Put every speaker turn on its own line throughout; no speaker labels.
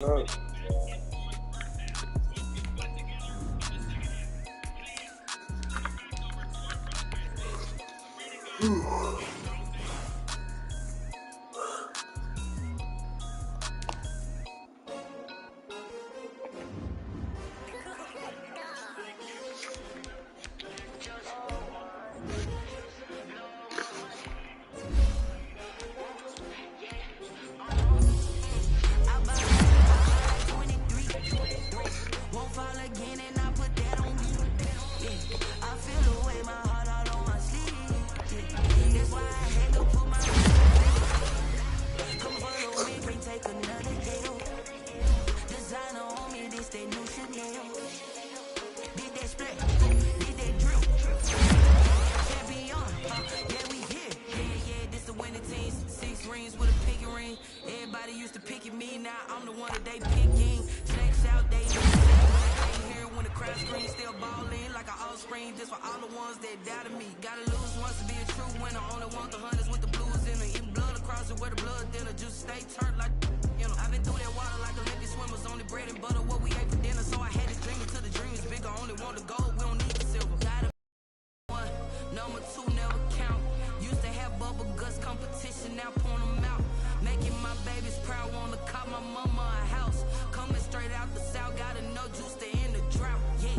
No.
Everybody used to pick at me, now I'm the one that they picking. Snakes out, they ain't here when the crowd screams, still ballin' like an offspring. Just for all the ones that doubted me. Gotta lose once to be a true winner. Only want the hunters with the blues in it. Even blood across it where the blood dinner. Just stay turned like, you know. I've been through that water like Olympic swimmers. Only bread and butter, what we ate for dinner. So I had to dream until the dream is bigger. Only want the gold, we don't need the silver. Gotta one, number two never count. Used to have bubble guts competition, now point them out. Making my babies proud, wanna cop my mama a house. Coming straight out the south, gotta know juice to end the drought. Yeah,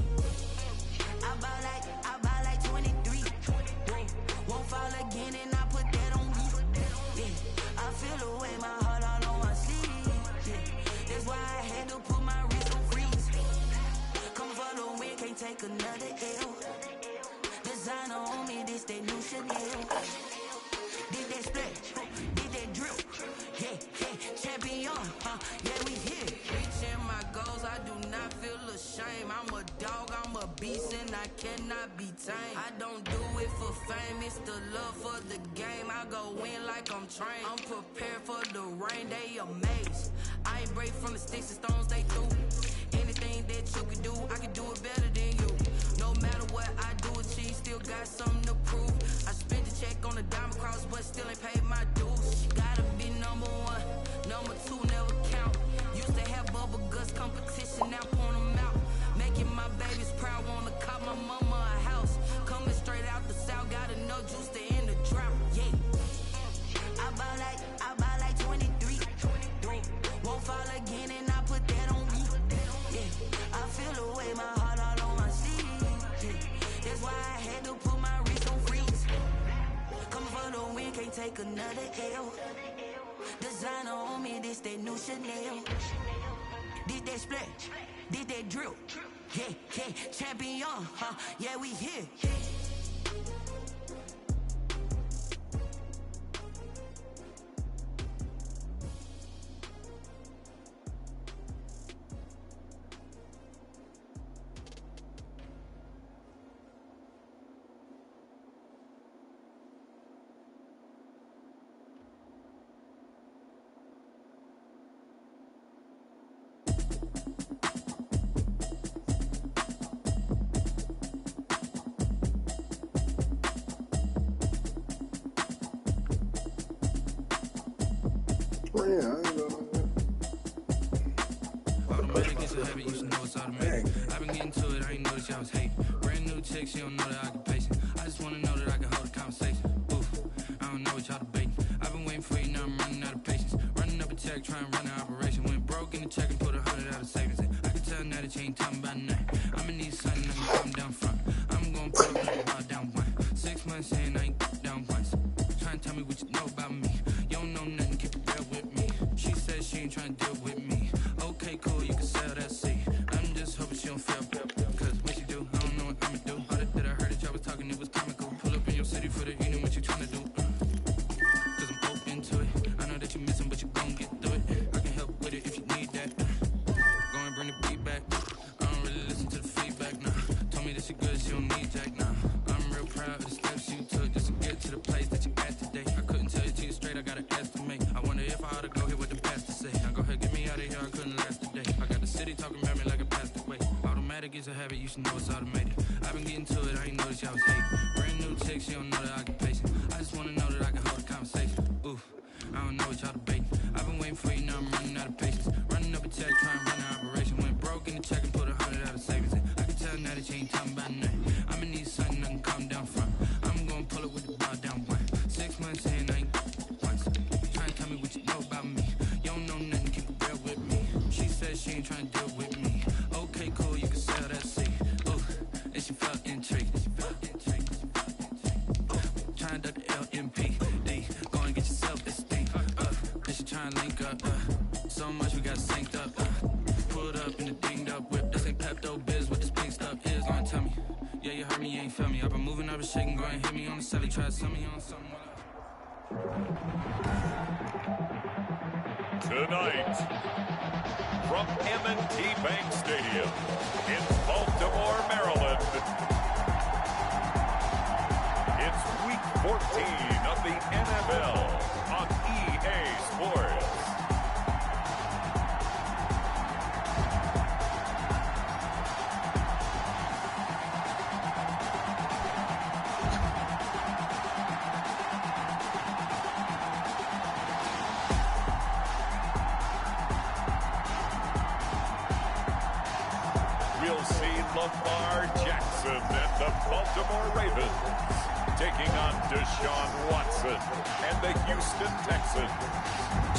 I buy like 23. Won't fall again, and I put that on me. Yeah, I feel the way, my heart all on my sleeve. Yeah, that's why I had to put my wrist on freeze. Come for the win, can't take another L. Designer on me, this that new Chanel. Did that split, did that drill. Yeah, champion, yeah, we here. Reaching my goals, I do not feel ashamed. I'm a dog, I'm a beast, and I cannot be tamed. I don't do it for fame, it's the love for the game. I go in like I'm trained. I'm prepared for the rain, they amazed. I ain't break from the sticks and stones they threw. Anything that you can do, I can do it better than you. No matter what I do, achieve, still got something to prove. I spent the check on the diamond cross, but still ain't paid my dues. Gotta be number one, number two never count. Used to have bubble guts competition, now point them out. Making my babies proud, wanna cop my mama a house. Coming straight out the south, gotta know juice to end the drought. Yeah, I buy like 23. Won't fall again, and I put that on me. Yeah, I feel the way, my heart all on my sleeve. Yeah, that's why I had to put my wrist on freeze. Coming for the win, can't take another L. Designer on me, this that new Chanel. Did that split, did that drill. Yeah, champion, yeah, we here.
Yeah, I ain't know
Automatic is a habit, you should know it's automatic. I've been getting to it, I ain't noticed y'all was hating. Brand new chick, she don't know the occupation. I just wanna know that I can hold a conversation. Oof, I don't know what y'all debating. I've been waiting for you, now I'm running out of patience. Running up a check, trying to run an operation. Went broke in the check and put 100 out of savings in. I can tell now that you ain't talking about nothing. I'ma need something, I'ma come down front. I'm gonna put up like about down one. 6 months in, I ain't down once. Trying to tell me what you know about me. You don't know nothing, keep it real with me. She said she ain't trying to deal with me. Okay, cool, you can sell that seed. I'm just hoping she don't feel cause when she do, I don't know what I'ma do. All that I heard that y'all was talking, it was comical. Pull up in your city for the evening, what you tryna do? Cause I'm open to it. I know that you missing, but you gon' get through it. I can help with it if you need that. Go and bring the beat back. I don't really listen to the feedback, nah. Told me that she good, she don't need Jack, nah. I'm real proud of the steps you took just to get to the place that you at today. I couldn't tell you to you straight, I gotta estimate. I wonder if I ought to go here with the pastor say. Now go ahead, get me out of here, I couldn't last today. I got the city talking about me like a passed away. Automatic is a habit, you should know it's automated. I've been getting to it, I ain't noticed y'all was hating. Brand new chick, she don't know the occupation. I just wanna know that I can hold a conversation. Oof, I don't know what y'all debating. I've been waiting for you, now I'm running out of patience. Running up a check, trying to deal with me. Okay, cool, you can sell that seat. Ooh, and she felt intrigued. Trying to duck the LMPD. Go and get yourself esteem. And she trying to link up. So much we got synced up. Pulled up in the dinged up whip. This ain't Pepto Biz. What this pink stuff is. Long tell me. Yeah, you heard me, you ain't felt me. I've been moving, I've been shaking. Go and hit me on the celly. Try to sell me on something.
Tonight, from M&T Bank Stadium in Baltimore, Maryland, it's Week 14 of the NFL on EA Sports. We'll see Lamar Jackson and the Baltimore Ravens taking on Deshaun Watson and the Houston Texans.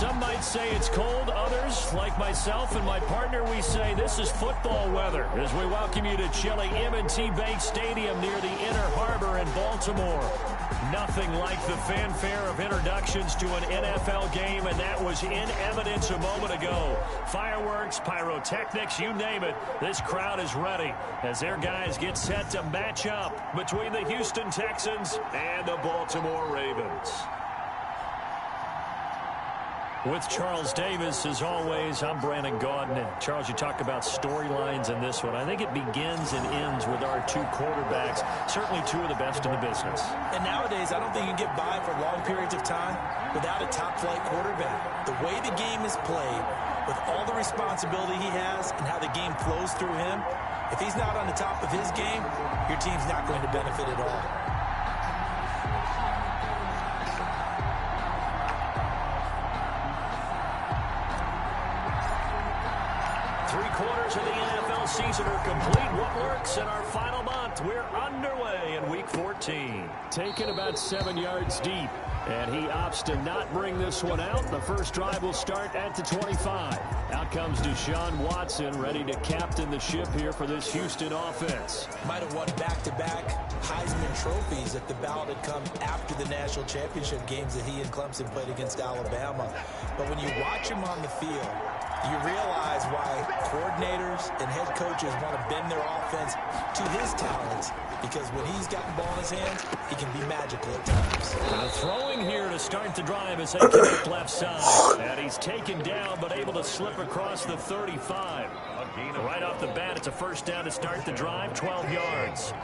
Some might say it's cold. Others, like myself and my partner, we say this is football weather as we welcome you to chilly M&T Bank Stadium near the Inner Harbor in Baltimore. Nothing like the fanfare of introductions to an NFL game, and that was in evidence a moment ago. Fireworks, pyrotechnics, you name it. This crowd is ready as their guys get set to match up between the Houston Texans and the Baltimore Ravens. With Charles Davis, as always, I'm Brandon Gaudin. And Charles, you talk about storylines in this one. I think it begins and ends with our two quarterbacks, certainly two of the best in the business.
And nowadays, I don't think you can get by for long periods of time without a top-flight quarterback. The way the game is played, with all the responsibility he has and how the game flows through him, if he's not on the top of his game, your team's not going to benefit at all.
Three-quarters of the NFL season are complete. What works in our final month? We're underway in Week 14. Taken about 7 yards deep, and he opts to not bring this one out. The first drive will start at the 25. Out comes Deshaun Watson, ready to captain the ship here for this Houston offense.
Might have won back-to-back Heisman trophies if the ballot had come after the national championship games that he and Clemson played against Alabama. But when you watch him on the field, you realize why coordinators and head coaches want to bend their offense to his talents, because when he's got the ball in his hands, he can be magical at times.
Throwing here to start the drive as they connect left side. And he's taken down but able to slip across the 35. Right off the bat, it's a first down to start the drive, 12 yards.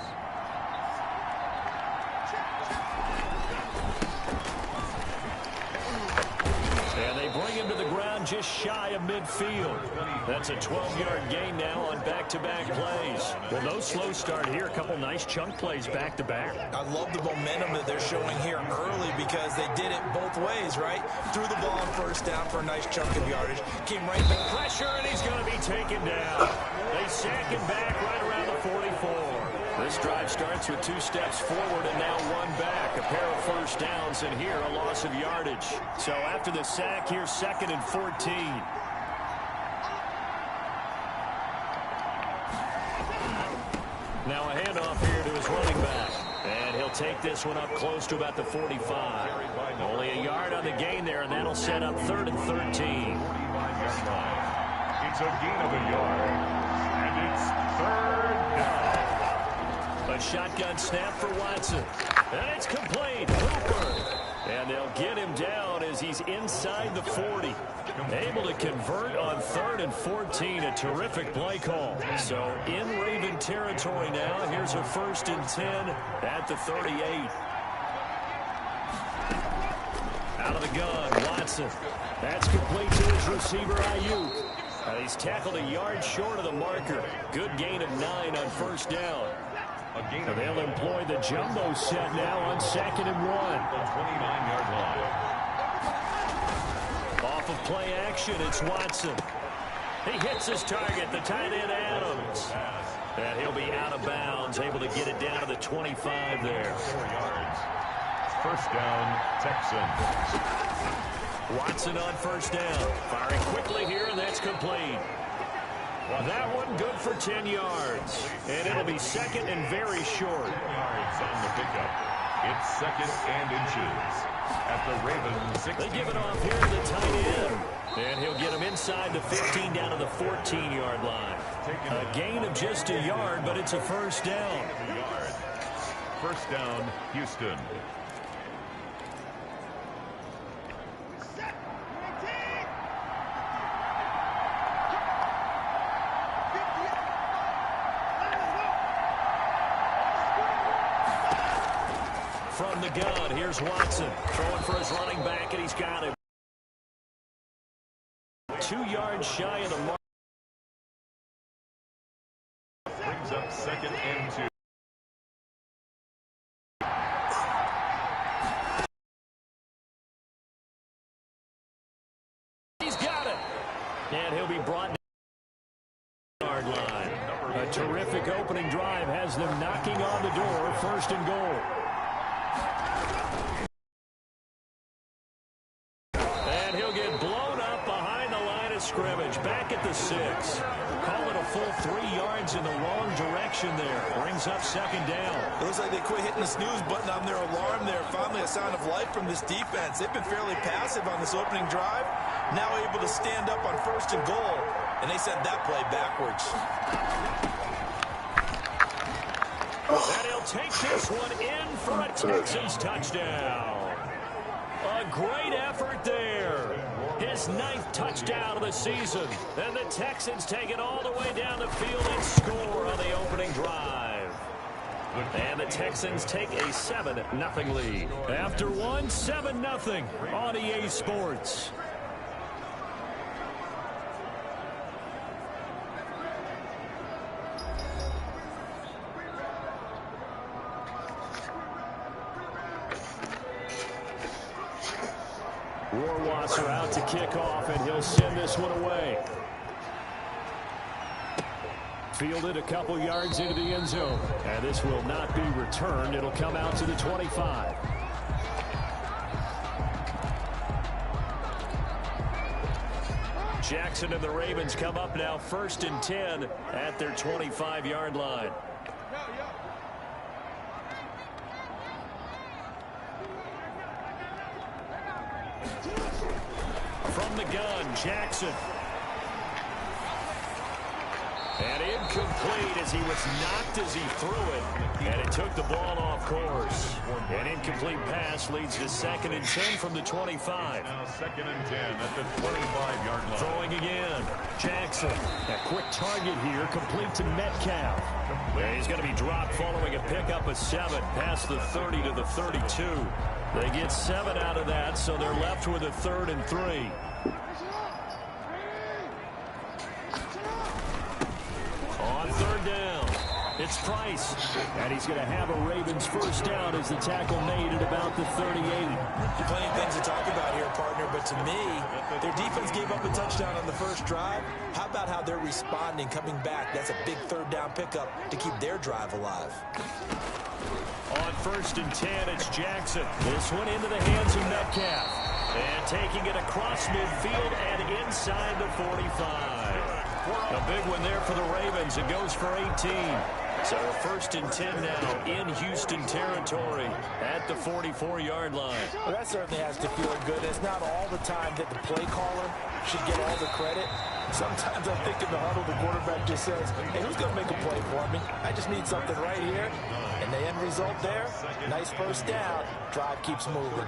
And they bring him to the ground just shy of midfield. That's a 12-yard gain now on back-to-back plays. Well, no slow start here. A couple nice chunk plays back-to-back.
I love the momentum that they're showing here early because they did it both ways, right? Threw the ball on first down for a nice chunk of yardage. Came right back.
Pressure, and he's going to be taken down. They sack him back right around the 44. This drive starts with 2 steps forward and now 1 back. A pair of first downs, and here a loss of yardage. So after the sack, here's 2nd and 14. Now a handoff here to his running back. And he'll take this one up close to about the 45. Only a yard on the gain there, and that'll set up 3rd and 13.
It's a gain of a yard, and it's 3rd down.
A shotgun snap for Watson. And it's complete. Hooper. And they'll get him down as he's inside the 40. Able to convert on 3rd and 14. A terrific play call. So in Raven territory now. Here's a 1st and 10 at the 38. Out of the gun, Watson. That's complete to his receiver, Ayuk. He's tackled a yard short of the marker. Good gain of 9 on first down. And they'll employ the jumbo set now on 2nd and 1.
29-yard line.
Off of play action, it's Watson. He hits his target, the tight end Adams. And he'll be out of bounds, able to get it down to the 25 there.
4 yards. First down, Texans.
Watson on first down. Firing quickly here, and that's complete. That one good for 10 yards. And it'll be second and very short.
Yards on the pickup. It's second and inches at the Ravens 16.
They give it off here to the tight end. And he'll get him inside the 15 down to the 14-yard line. A gain of just a yard, but it's a first down.
First down, Houston.
From the gun, here's Watson. Throwing for his running back, and he's got him. 2 yards shy of the mark.
Brings up second and 2.
He's got it. And he'll be brought down the yard line. A terrific opening drive has them knocking on the door. First and goal. And he'll get blown up behind the line of scrimmage. Back at the 6. Call it a full 3 yards in the wrong direction there. Brings up second down.
It looks like they quit hitting the snooze button on their alarm there. Finally a sign of life from this defense. They've been fairly passive on this opening drive. Now able to stand up on first and goal. And they sent that play backwards.
And he'll take this one in for a Texans touchdown. A great effort there. His 9th touchdown of the season. And the Texans take it all the way down the field and score on the opening drive. And the Texans take a 7-0 lead. After one, 7-0 on EA Sports. Rohrwasser out to kick off, and he'll send this one away. Fielded a couple yards into the end zone. And this will not be returned. It'll come out to the 25. Jackson and the Ravens come up now first and 10 at their 25-yard line. From the gun, Jackson. And incomplete as he was knocked as he threw it. And it took the ball off course. An incomplete pass leads to 2nd and 10 from the 25.
Now 2nd and 10 at the 25-yard line.
Throwing again. Jackson. A quick target here, complete to Metcalf. And he's going to be dropped following a pickup of 7 past the 30 to the 32. They get 7 out of that, so they're left with a 3rd and 3. On 3rd down, it's Price. And he's going to have a Ravens first down as the tackle made at about the 38.
Plenty of things to talk about here, partner, but to me, their defense gave up a touchdown on the first drive. How about how they're responding, coming back? That's a big 3rd down pickup to keep their drive alive.
On 1st and 10, it's Jackson. This one into the hands of Metcalf. And taking it across midfield and inside the 45. A big one there for the Ravens. It goes for 18. So a 1st and 10 now in Houston territory at the 44-yard line.
Well, that certainly has to feel good. It's not all the time that the play caller should get all the credit. Sometimes I think in the huddle, the quarterback just says, hey, who's going to make a play for me? I just need something right here. And the end result there, nice first down. Drive keeps moving.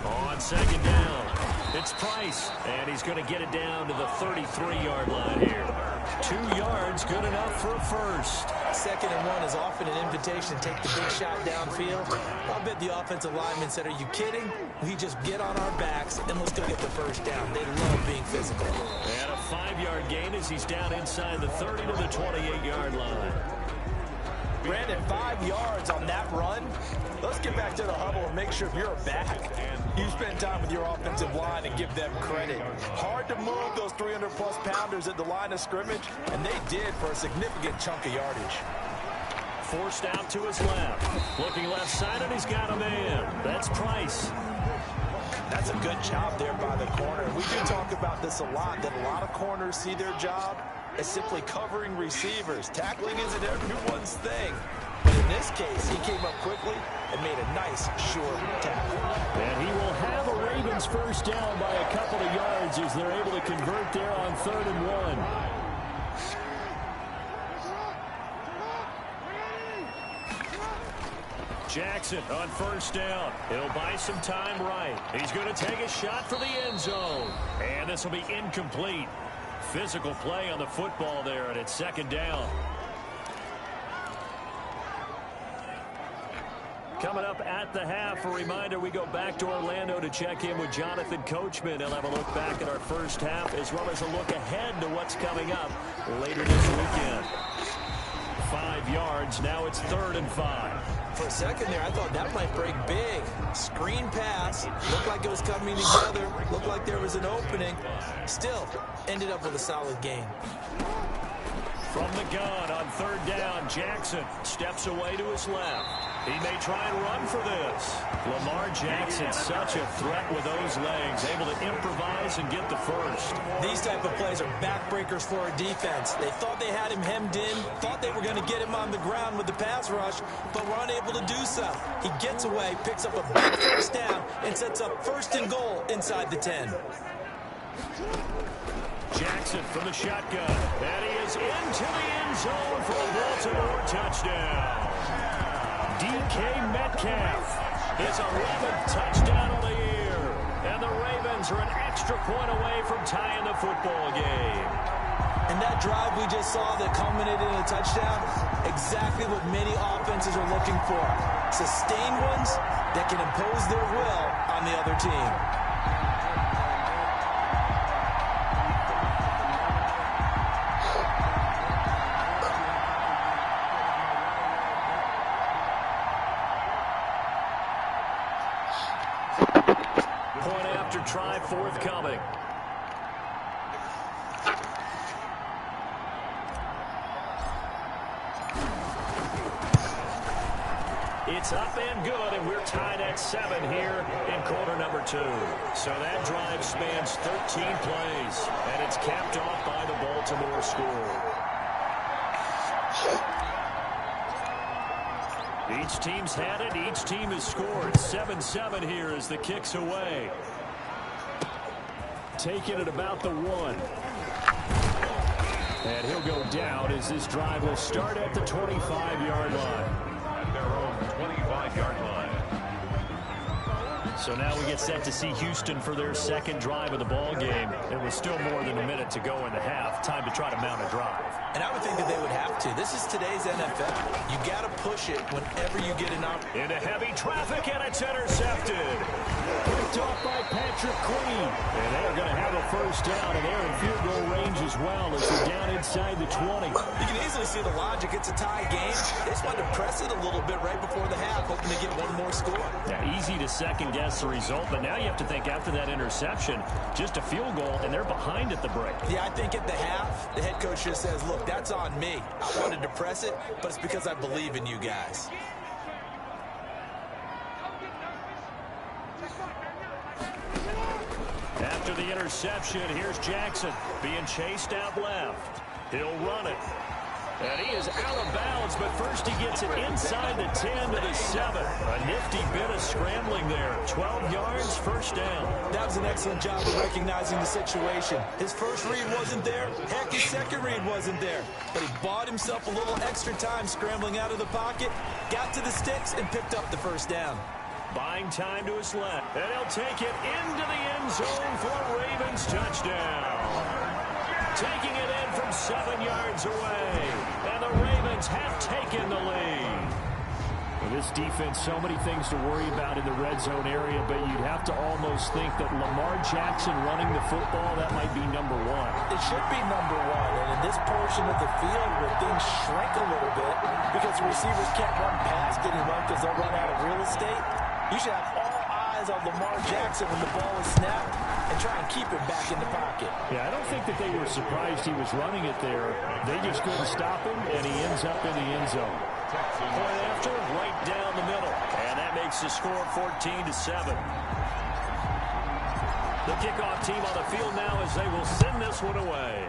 On 2nd down, it's Price. And he's going to get it down to the 33-yard line here. 2 yards, good enough for a first.
2nd and 1 is often an invitation to take the big shot downfield. I'll bet the offensive lineman said, are you kidding? We just get on our backs and let's go get the first down. They love being physical.
And a 5-yard gain as he's down inside the 30 to the 28-yard line.
Brandon, 5 yards on that run. Let's get back to the huddle and make sure you're back. You spend time with your offensive line and give them credit. Hard to move those 300-plus pounders at the line of scrimmage, and they did for a significant chunk of yardage.
Forced out to his left. Looking left side, and he's got a man. That's Price.
That's a good job there by the corner. We do talk about this a lot, that a lot of corners see their job as simply covering receivers. Tackling isn't everyone's thing. But in this case, he came up quickly and made a nice, short tackle.
And he will have a Ravens first down by a couple of yards as they're able to convert there on 3rd and 1. Jackson on first down. He'll buy some time right. He's going to take a shot for the end zone. And this will be incomplete. Physical play on the football there, and it's 2nd down. Coming up at the half, a reminder, we go back to Orlando to check in with Jonathan Coachman. He'll have a look back at our first half as well as a look ahead to what's coming up later this weekend. 5 yards. Now it's 3rd and 5.
For a second there, I thought that might break big. Screen pass. Looked like it was coming together. Looked like there was an opening. Still, ended up with a solid gain.
From the gun on 3rd down, Jackson steps away to his left. He may try and run for this. Lamar Jackson, such a threat with those legs, able to improvise and get the first.
These type of plays are backbreakers for a defense. They thought they had him hemmed in, thought they were going to get him on the ground with the pass rush, but were unable to do so. He gets away, picks up a big first down, and sets up 1st and goal inside the 10.
Jackson from the shotgun. And he is into the end zone for a Baltimore touchdown. DK Metcalf, his 11th touchdown of the year. And the Ravens are an extra point away from tying the football game.
And that drive we just saw that culminated in a touchdown, exactly what many offenses are looking for. Sustained ones that can impose their will on the other team.
Try forthcoming. It's up and good, and we're tied at 7 here in quarter number 2. So that drive spans 13 plays, and it's capped off by the Baltimore score. Each team's had it. Each team has scored. 7-7 here as the kick's away. Taking it about the 1. And he'll go down as this drive will start at the 25-yard line.
At their own 25-yard line.
So now we get set to see Houston for their 2nd drive of the ball game. It was still more than a minute to go in the half. Time to try to mount a drive.
And I would think that they would have to. This is today's NFL. You got to push it whenever you get an opportunity.
Into heavy traffic, and it's intercepted. Picked off by Patrick Queen. And they're going to have a first down, and they're in field goal range as well as they're down inside the 20.
You can easily see the logic. It's a tie game. They just wanted to press it a little bit right before the half, hoping to get one more score.
Yeah, easy to second-guess the result, but now you have to think after that interception, just a field goal, and they're behind at the break.
Yeah, I think at the half, the head coach just says, look, that's on me. I wanted to press it, but it's because I believe in you guys.
After the interception, here's Jackson being chased out left. He'll run it. And he is out of bounds, but first he gets it inside the 10 to the 7. A nifty bit of scrambling there. 12 yards, first down.
That was an excellent job of recognizing the situation. His first read wasn't there. Heck, his second read wasn't there. But he bought himself a little extra time scrambling out of the pocket, got to the sticks, and picked up the first down.
Buying time to his left. And he'll take it into the end zone for a Ravens touchdown. Taking it in from 7 yards away. And the Ravens have taken the lead. Well, this defense, so many things to worry about in the red zone area, but you'd have to almost think that Lamar Jackson running the football, that might be number 1.
It should be number 1. And in this portion of the field where things shrink a little bit because the receivers can't run past anyone because they'll run out of real estate, you should have all eyes on Lamar Jackson when the ball is snapped and try and keep him back in the pocket.
Yeah, I don't think that they were surprised he was running it there. They just couldn't stop him, and he ends up in the end zone. Point after, right down the middle. And that makes the score 14-7. The kickoff team on the field now as they will send this one away.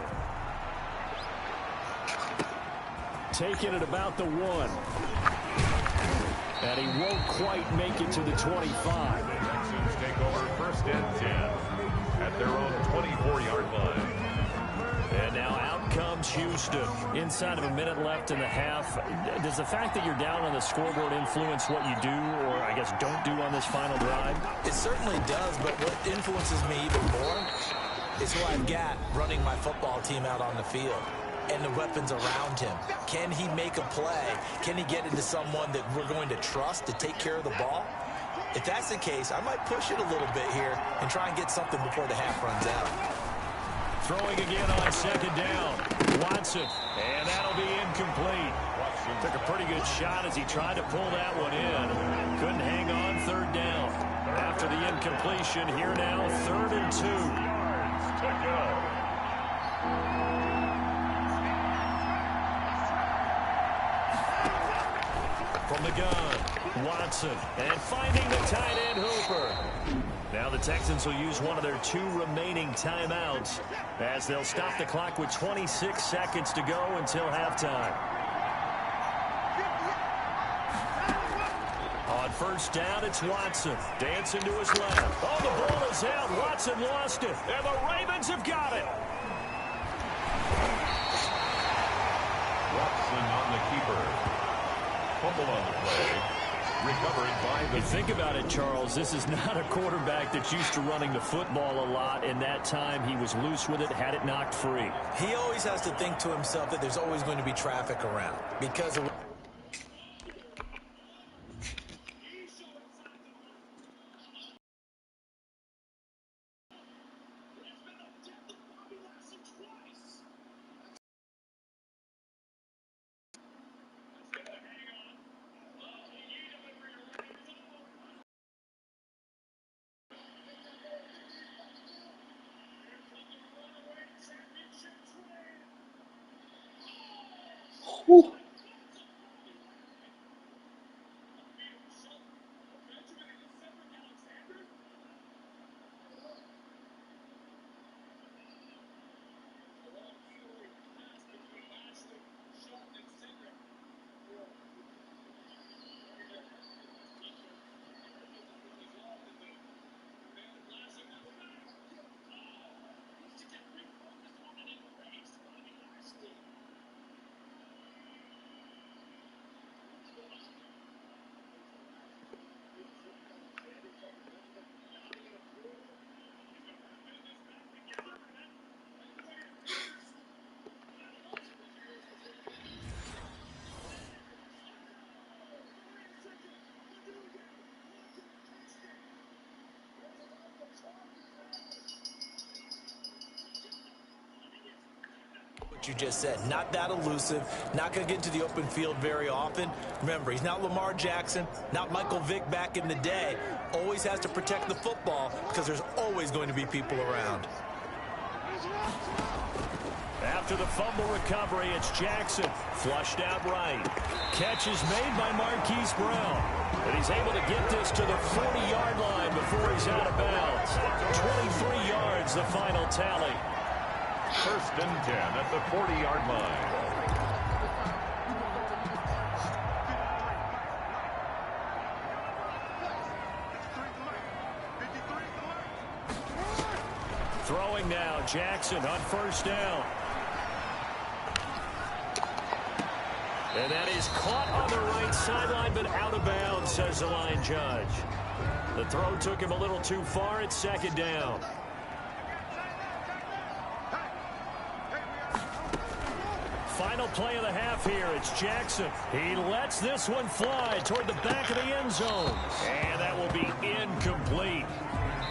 taking it about the 1. And he won't quite make it to the 25.
The Texans take over 1st and 10 at their own 24-yard line.
And now out comes Houston. Inside of a minute left in the half. Does the fact that you're down on the scoreboard influence what you do, or I guess don't do on this final drive?
It certainly does, but what influences me even more is who I've got running my football team out on the field and the weapons around him. Can he make a play? Can he get into someone that we're going to trust to take care of the ball? If that's the case, I might push it a little bit here and try and get something before the half runs out.
Throwing again on 2nd down. Watson, and that'll be incomplete. Took a pretty good shot as he tried to pull that one in. Couldn't hang on 3rd down. After the incompletion, here now, 3rd and 2.
To go.
From the gun, Watson, and finding the tight end Hooper. Now the Texans will use one of their 2 remaining timeouts as they'll stop the clock with 26 seconds to go until halftime. On 1st down, it's Watson. Dancing to his left. Oh, the ball is out. Watson lost it, and the Ravens have got it.
Watson on the keeper. Fumble on the play. Recovered by the...
You think about it, Charles, this is not a quarterback that's used to running the football a lot. In that time, he was loose with it, had it knocked free.
He always has to think to himself that there's always going to be traffic around because of...
Whew.
You just said, not that elusive, not going to get into the open field very often. Remember, he's not Lamar Jackson, not Michael Vick back in the day. Always has to protect the football because there's always going to be people around.
After the fumble recovery, it's Jackson. Flushed out right. Catch is made by Marquise Brown. And he's able to get this to the 40-yard line before he's out of bounds. 23 yards, the final tally.
1st and 10 at the 40-yard line.
Throwing now, Jackson on 1st down. And that is caught on the right sideline, but out of bounds, says the line judge. The throw took him a little too far. It's 2nd down. Final play of the half here. It's Jackson. He lets this one fly toward the back of the end zone. And that will be incomplete.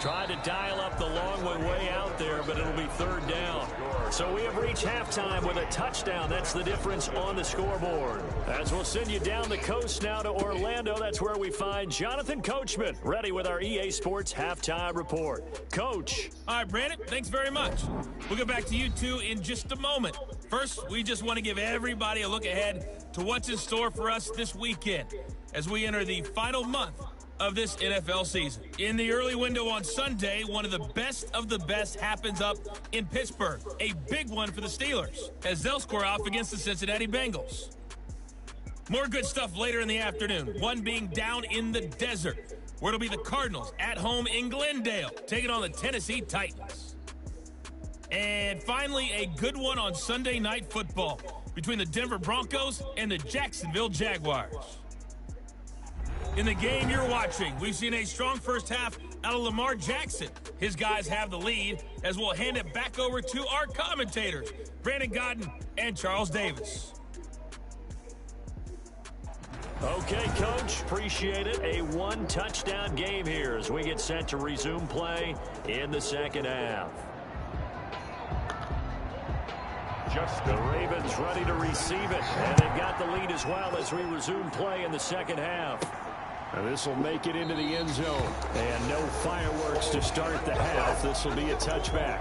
Tried to dial up the long one way out there, but it'll be 3rd down. So we have reached halftime with a touchdown. That's the difference on the scoreboard. As we'll send you down the coast now to Orlando, that's where we find Jonathan Coachman, ready with our EA Sports Halftime Report. Coach.
All right, Brandon, thanks very much. We'll get back to you two in just a moment. First, we just want to give everybody a look ahead to what's in store for us this weekend as we enter the final month of this NFL season. In the early window on Sunday, one of the best happens up in Pittsburgh. A big one for the Steelers as they'll square off against the Cincinnati Bengals. More good stuff later in the afternoon. One being down in the desert, where it'll be the Cardinals at home in Glendale, taking on the Tennessee Titans. And finally, a good one on Sunday Night Football between the Denver Broncos and the Jacksonville Jaguars. In the game you're watching, we've seen a strong first half out of Lamar Jackson. His guys have the lead, as we'll hand it back over to our commentators, Brandon Godden and Charles Davis.
Okay, Coach, appreciate it. A one-touchdown game here as we get set to resume play in the second half. The Ravens ready to receive it, and they've got the lead as well as we resume play in the second half. And this will make it into the end zone. And no fireworks to start the half. This will be a touchback.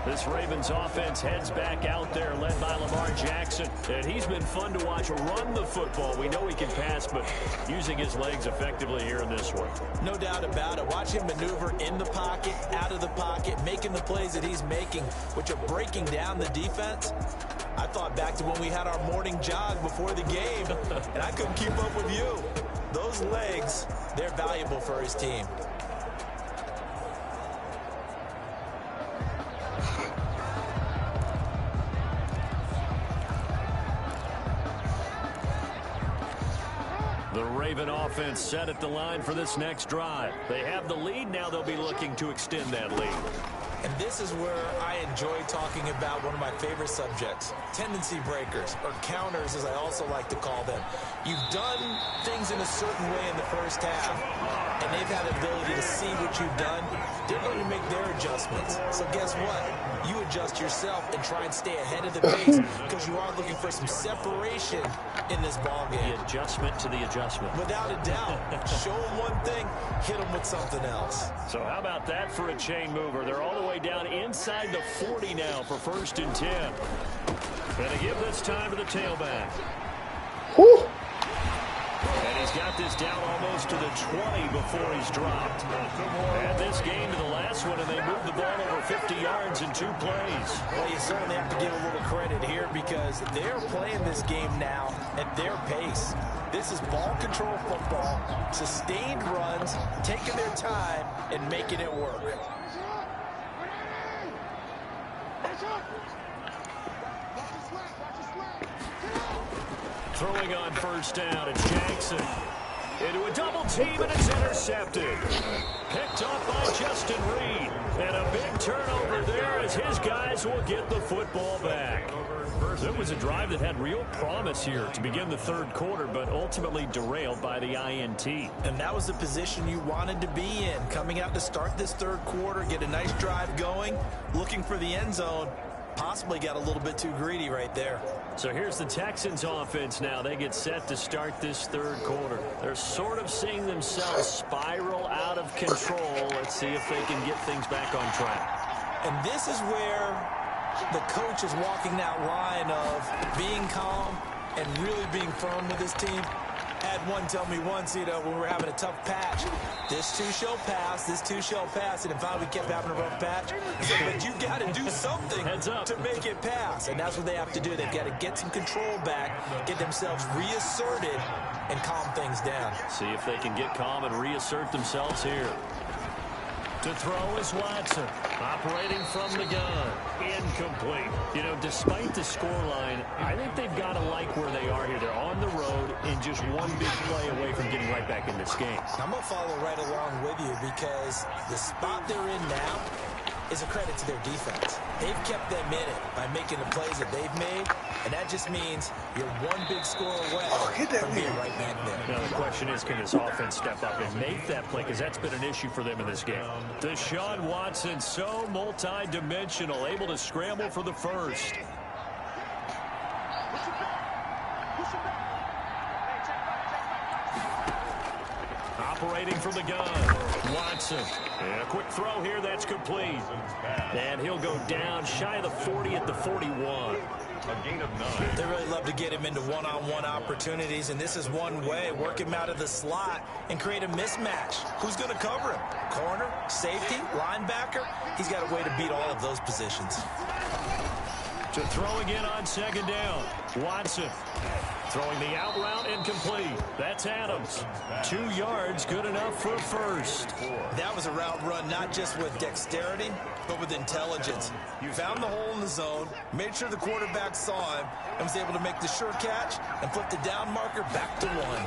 This Ravens offense heads back out there, led by Lamar Jackson. And he's been fun to watch run the football. We know he can pass, but using his legs effectively here in this one.
No doubt about it. Watch him maneuver in the pocket, out of the pocket, making the plays that he's making, which are breaking down the defense. I thought back to when we had our morning jog before the game, and I couldn't keep up with you. Those legs, they're valuable for his team.
The Raven offense set at the line for this next drive. They have the lead. Now they'll be looking to extend that lead.
And this is where I enjoy talking about one of my favorite subjects, tendency breakers, or counters as I also like to call them. You've done things in a certain way in the first half, and they've had the ability to see what you've done. They're going to make their adjustments. So guess what? You adjust yourself and try and stay ahead of the pace because you are looking for some separation in this ballgame.
The adjustment to the adjustment.
Without a doubt. Show them one thing, hit them with something else.
So how about that for a chain mover? They're all the way down inside the 40 now for 1st and 10. Gonna give this time to the tailback.
Whew.
And he's got this down almost to the 20 before he's dropped. Add this game to the last one, and they moved the ball over 50 yards in 2 plays.
Well, you certainly have to give a little credit here because they're playing this game now at their pace. This is ball control football, sustained runs, taking their time, and making it work.
Throwing on 1st down, it's Jackson. Into a double team, and it's intercepted. Picked off by Justin Reed. And a big turnover there as his guys will get the football back. It was a drive that had real promise here to begin the 3rd quarter, but ultimately derailed by the INT.
And that was the position you wanted to be in. Coming out to start this 3rd quarter, get a nice drive going, looking for the end zone. Possibly got a little bit too greedy right there.
So here's the Texans offense now. They get set to start this 3rd quarter. They're sort of seeing themselves spiral out of control. Let's see if they can get things back on track.
And this is where the coach is walking that line of being calm and really being firm with his team. Had one tell me once, when we were having a tough patch, this too shall pass, this too shall pass, and finally we kept having a rough patch. He said, but you got to do something to make it pass, and that's what they have to do. They've got to get some control back, get themselves reasserted, and calm things down.
See if they can get calm and reassert themselves here. To throw is Watson, operating from the gun. Incomplete. Despite the scoreline, I think they've got to like where they are here. They're on the road and just one big play away from getting right back in this game.
I'm going to follow right along with you because the spot they're in now is a credit to their defense. They've kept them in it by making the plays that they've made, and that just means you're one big score away from being right back there.
Now the question is, can this offense step up and make that play? Because that's been an issue for them in this game. Deshaun Watson, so multi-dimensional, able to scramble for the first. Operating from the gun. Watson. And a quick throw here. That's complete. And he'll go down shy of the 40 at the 41.
A gain of 9.
They really love to get him into one-on-one opportunities, and this is one way. Work him out of the slot and create a mismatch. Who's going to cover him? Corner, safety, linebacker? He's got a way to beat all of those positions.
To throw again on second down. Watson throwing the out route incomplete. That's Adams. 2 yards, good enough for a first.
That was a route run not just with dexterity, but with intelligence. You found the hole in the zone, made sure the quarterback saw him, and was able to make the sure catch and flip the down marker back to 1.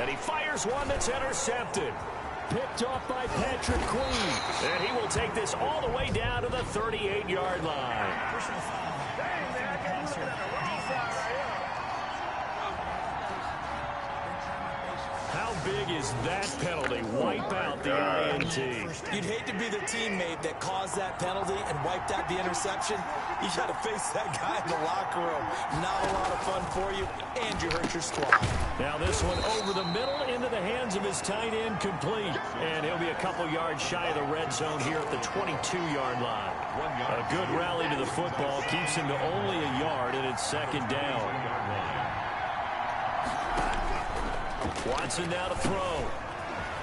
And he fires one that's intercepted. Picked off by Patrick Queen. And he will take this all the way down to the 38-yard line. How big is that penalty? Wipe out the INT.
You'd hate to be the teammate that caused that penalty and wiped out the interception. You got to face that guy in the locker room. Not a lot of fun for you, and you hurt your squad.
Now this one over the middle into the hands of his tight end, complete. And he'll be a couple yards shy of the red zone here at the 22-yard line. A good rally to the football keeps him to only a yard, and it's second down. Watson now to throw.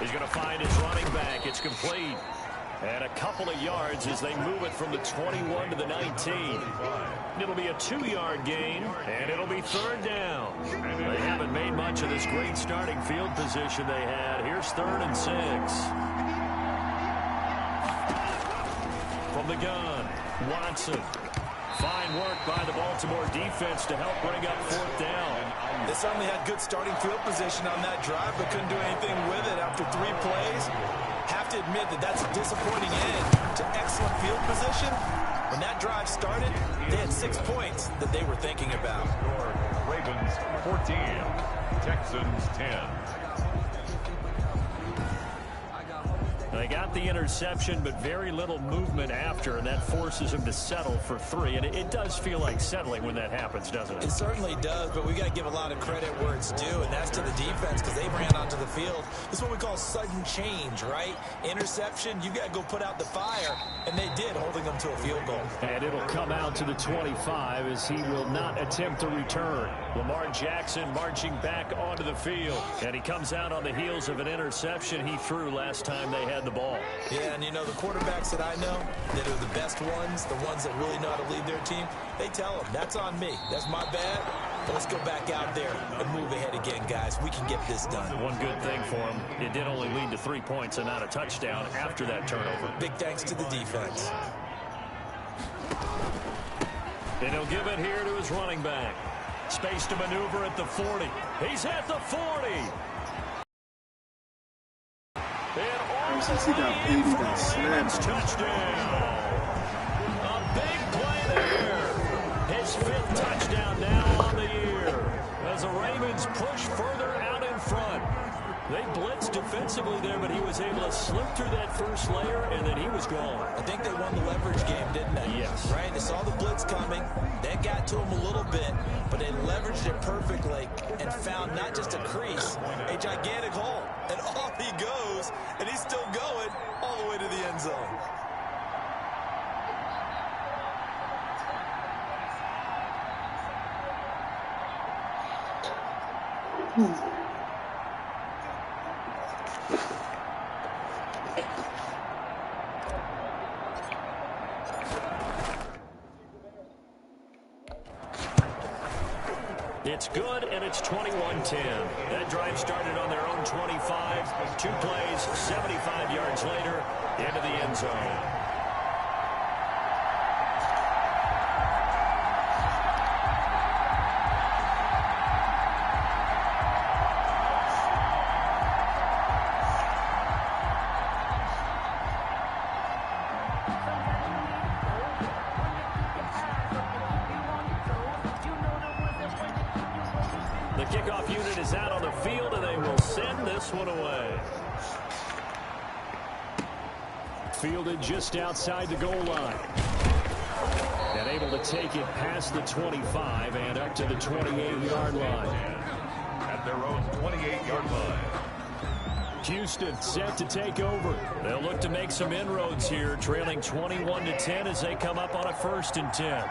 He's going to find his running back. It's complete. And a couple of yards as they move it from the 21 to the 19. It'll be a 2-yard gain, and it'll be third down. They haven't made much of this great starting field position they had. Here's 3rd and 6. From the gun, Watson. Fine work by the Baltimore defense to help bring up 4th down.
They certainly had good starting field position on that drive, but couldn't do anything with it after 3 plays. Have to admit that that's a disappointing end to excellent field position. When that drive started, they had 6 points that they were thinking about.
Ravens 14, Texans 10.
They got the interception, but very little movement after, and that forces him to settle for 3. And it does feel like settling when that happens, doesn't it?
It certainly does, but we got to give a lot of credit where it's due, and that's to the defense because they ran onto the field. This is what we call sudden change, right? Interception, you got to go put out the fire, and they did, holding them to a field goal.
And it'll come out to the 25 as he will not attempt to return. Lamar Jackson marching back onto the field, and he comes out on the heels of an interception he threw last time they had the ball.
Yeah, and you know, the quarterbacks that I know that are the best ones, the ones that really know how to lead their team, they tell them, that's on me. That's my bad. But let's go back out there and move ahead again, guys. We can get this done.
One good thing for him, it did only lead to 3 points and not a touchdown after that turnover.
Big thanks to the defense.
And he'll give it here to his running back. Space to maneuver at the 40. He's at the 40.
Since he got paid, he got slammed.
Touchdown. A big play there. His 5th touchdown now on the year. As the Ravens push further out in front. They blitzed defensively there, but he was able to slip through that first layer, and then he was gone.
I think they won the leverage game, didn't they?
Yes.
Right? They saw the blitz coming. That got to him a little bit, but they leveraged it perfectly and found not just a crease, a gigantic hole. And off he goes, and he's still going all the way to the end zone.
It's good, and it's 21-10. That drive started on their own 25. 2 plays, 75 yards later, into the end zone. The kickoff unit is out on the field, and they will send this one away. Fielded just outside the goal line. And able to take it past the 25 and up to the 28-yard line.
At their own 28-yard line.
Houston set to take over. They'll look to make some inroads here, trailing 21-10 as they come up on a 1st and 10.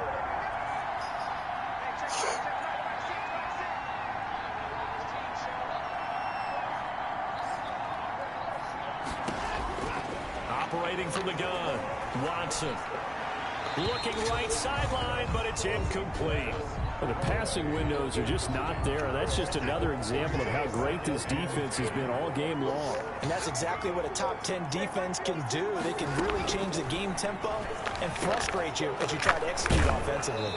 Operating from the gun, Watson. Looking right sideline, but it's incomplete. Well, the passing windows are just not there. That's just another example of how great this defense has been all game long.
And that's exactly what a top 10 defense can do. They can really change the game tempo and frustrate you as you try to execute offensively.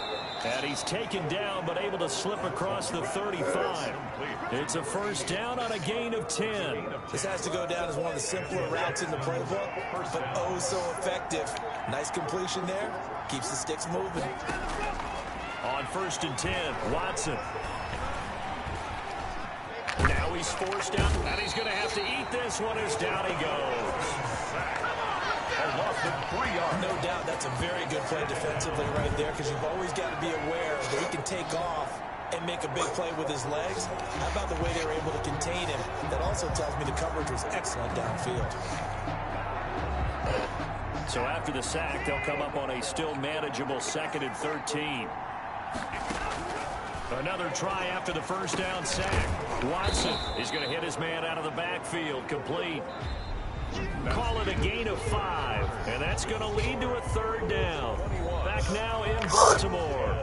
And he's taken down, but able to slip across the 35. It's a first down on a gain of 10.
This has to go down as one of the simpler routes in the playbook, but oh so effective. Nice completion there. Keeps the sticks moving.
On 1st and 10, Watson. Now he's forced out, and he's going to have to eat this one as down he goes.
No doubt that's a very good play defensively right there, because you've always got to be aware that he can take off and make a big play with his legs. How about the way they were able to contain him? That also tells me the coverage was excellent downfield.
So after the sack, they'll come up on a still manageable 2nd and 13. Another try after the first down sack. Watson is going to hit his man out of the backfield, complete. Call it a gain of 5, and that's going to lead to a 3rd down. Back now in Baltimore.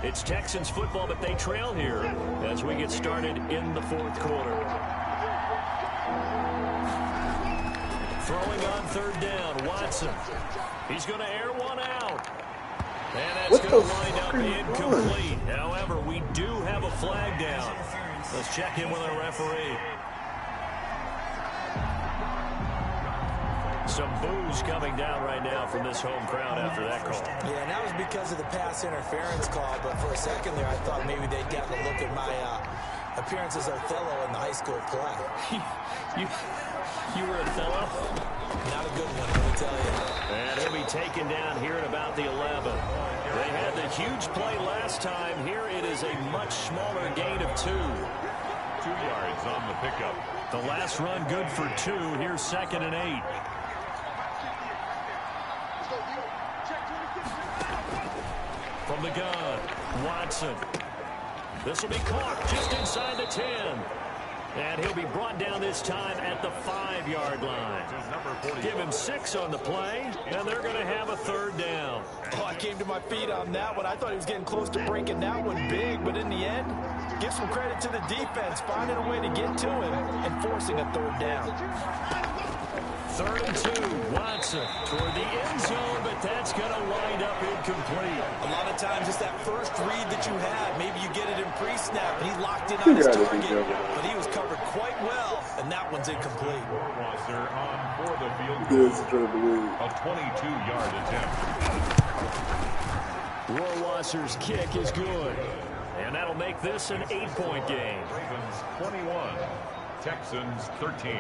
It's Texans football, but they trail here as we get started in the 4th quarter. Throwing on 3rd down, Watson. He's going to air one out. And that's going to wind up incomplete. However, we do have a flag down. Let's check in with our referee. Some boos coming down right now from this home crowd after that call.
Yeah, and that was because of the pass interference call, but for a second there, I thought maybe they'd gotten a look at my appearance as Othello in the high school play.
You were Othello?
Not a good one, let me tell you.
And he'll be taken down here at about the 11. They had the huge play last time. Here it is a much smaller gain of 2.
2 yards on the pickup.
The last run good for 2. Here's 2nd and 8. From the gun, Watson. This will be caught just inside the 10. And he'll be brought down this time at the 5-yard line. Give him 6 on the play, and they're going to have a 3rd down.
Oh, I came to my feet on that one. I thought he was getting close to breaking that one big, but in the end, give some credit to the defense, finding a way to get to him and forcing a 3rd down.
3rd and 2, Watson toward the end zone, but that's going to wind up incomplete.
A lot of times it's that first read that you have. Maybe you get it in pre-snap, and he locked in on his target, but he was covered quite well, and that one's incomplete.
Wasser on for the field goal. A 22-yard attempt.
Rohrwasser's kick is good, and that'll make this an 8-point game.
Ravens 21, Texans 13.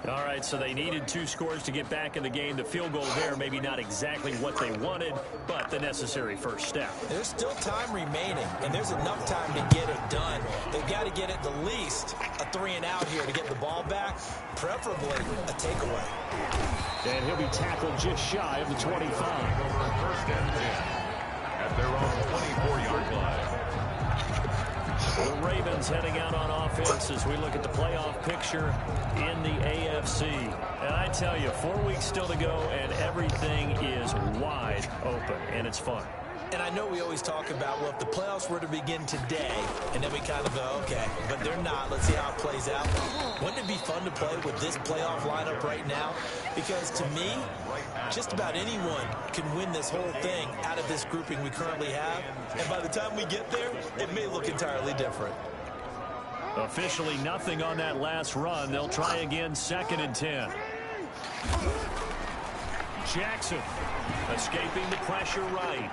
All right, so they needed 2 scores to get back in the game. The field goal there, maybe not exactly what they wanted, but the necessary first step.
There's still time remaining, and there's enough time to get it done. They've got to get at the least a 3-and-out here to get the ball back, preferably a takeaway.
And he'll be tackled just shy of the 25.
First and 10 at their own 24-yard line.
The Ravens heading out on offense as we look at the playoff picture in the AFC. And I tell you, 4 weeks still to go, and everything is wide open, and it's fun.
And I know we always talk about, well, if the playoffs were to begin today, and then we kind of go, okay, but they're not. Let's see how it plays out. Wouldn't it be fun to play with this playoff lineup right now? Because to me, just about anyone can win this whole thing out of this grouping we currently have. And by the time we get there, it may look entirely different.
Officially nothing on that last run. They'll try again, 2nd and 10. Jackson escaping the pressure right.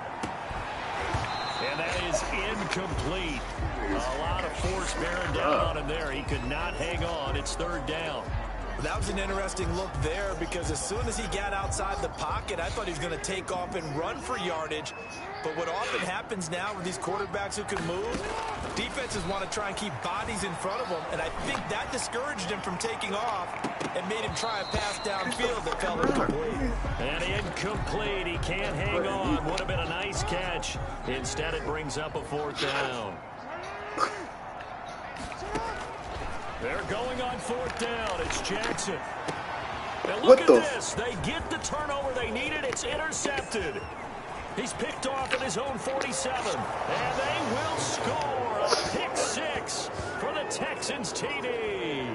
And that is incomplete. A lot of force bearing down on him there. He could not hang on. It's 3rd down.
That was an interesting look there, because as soon as he got outside the pocket, I thought he was going to take off and run for yardage. But what often happens now with these quarterbacks who can move, defenses want to try and keep bodies in front of them, and I think that discouraged him from taking off and made him try a pass downfield that fell incomplete.
And incomplete. He can't hang on. Would have been a nice catch. Instead, it brings up a 4th down. They're going on 4th down. It's Jackson. And
What
look
the?
at this. They get the turnover they needed. It's intercepted. He's picked off at his own 47. And they will score a pick 6 for the Texans TD.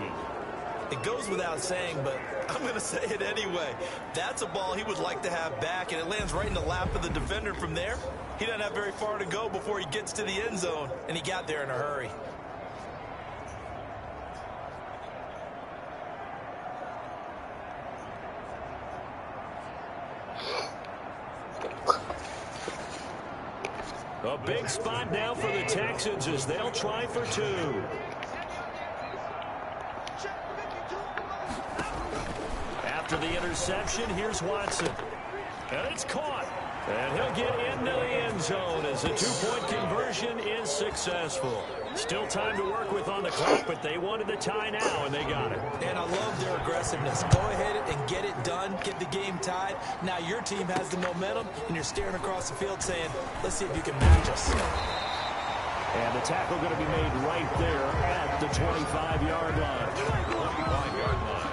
It goes without saying, but I'm going to say it anyway. That's a ball he would like to have back, and it lands right in the lap of the defender from there. He doesn't have very far to go before he gets to the end zone, and he got there in a hurry.
A big spot now for the Texans as they'll try for 2. After the interception, here's Watson. And it's caught. And he'll get into the end zone as the 2-point conversion is successful. Still time to work with on the clock, but they wanted the tie now, and they got it.
And I love their aggressiveness. Go ahead and get it done, get the game tied. Now your team has the momentum, and you're staring across the field saying, let's see if you can match us.
And the tackle going to be made right there at the 25-yard line. 25-yard line.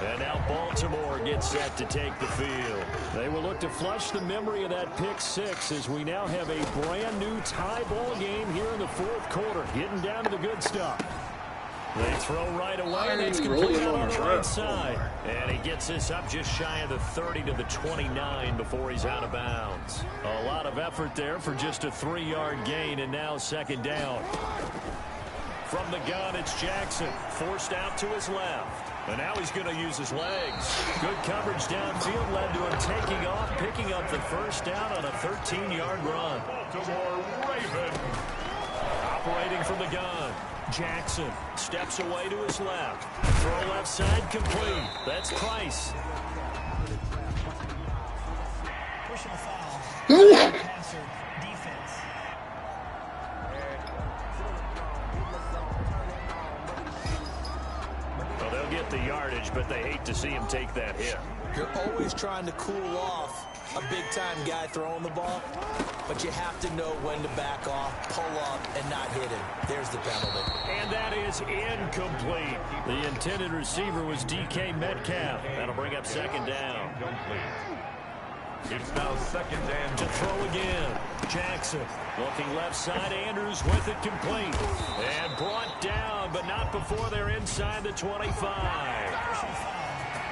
And now Baltimore gets set to take the field. They will look to flush the memory of that pick 6 as we now have a brand new tie ball game here in the 4th quarter. Getting down to the good stuff. They throw right away, and it's complete on the right side. And he gets this up just shy of the 30 to the 29 before he's out of bounds. A lot of effort there for just a 3-yard gain, and now 2nd down. From the gun, it's Jackson, forced out to his left. And now he's going to use his legs. Good coverage downfield led to him taking off, picking up the 1st down on a 13-yard run.
Baltimore Ravens.
Operating from the gun. Jackson steps away to his left. Throw left side complete. That's Price.
Personal foul. Passer, defense.
Well, they'll get the yardage, but they hate to see him take that hit.
You're always trying to cool off a big-time guy throwing the ball, but you have to know when to back off, pull up, and not hit him. There's the penalty.
And that is incomplete. The intended receiver was DK Metcalf. That'll bring up 2nd down.
It's now 2nd and
To throw again. Jackson looking left side. Andrews with it complete. And brought down, but not before they're inside the 25.
Personal foul.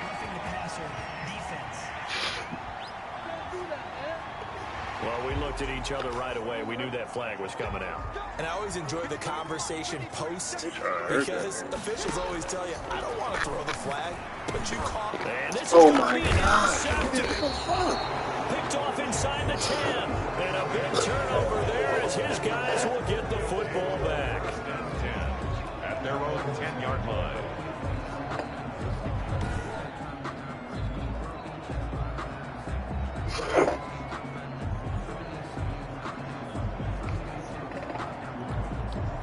Roughing the passer, defense.
Well, we looked at each other right away. We knew that flag was coming out.
And I always enjoy the conversation post because officials always tell you, I don't want to throw the flag, but you caught it.
And this is
Oh
going to
my
be
God.
intercepted. Picked off inside the 10. And a big turnover there as his guys will get the football back.
10 at their own 10-yard line.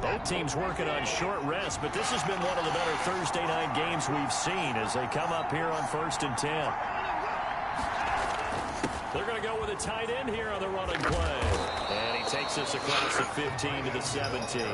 Both teams working on short rest, but this has been one of the better Thursday night games we've seen as they come up here on 1st and 10. They're going to go with a tight end here on the running play. And he takes us across the 15 to the 17.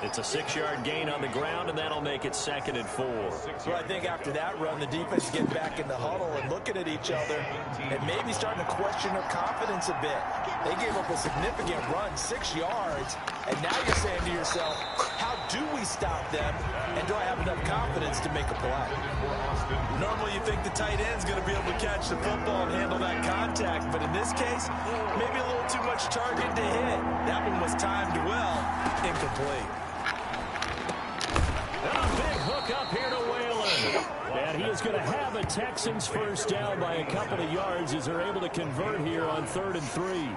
It's a 6-yard gain on the ground, and that'll make it 2nd and 4.
So I think after that run, the defense get back in the huddle and looking at each other and maybe starting to question their confidence a bit. They gave up a significant run, 6 yards, and now you're saying to yourself, how do we stop them, and do I have enough confidence to make a play? Normally you think the tight end's going to be able to catch the football and handle that contact, but in this case, maybe a little too much target to hit. That one was timed well, incomplete.
And a big hook up here to Whalen. And he is going to have a Texans 1st down by a couple of yards as they're able to convert here on 3rd and 3.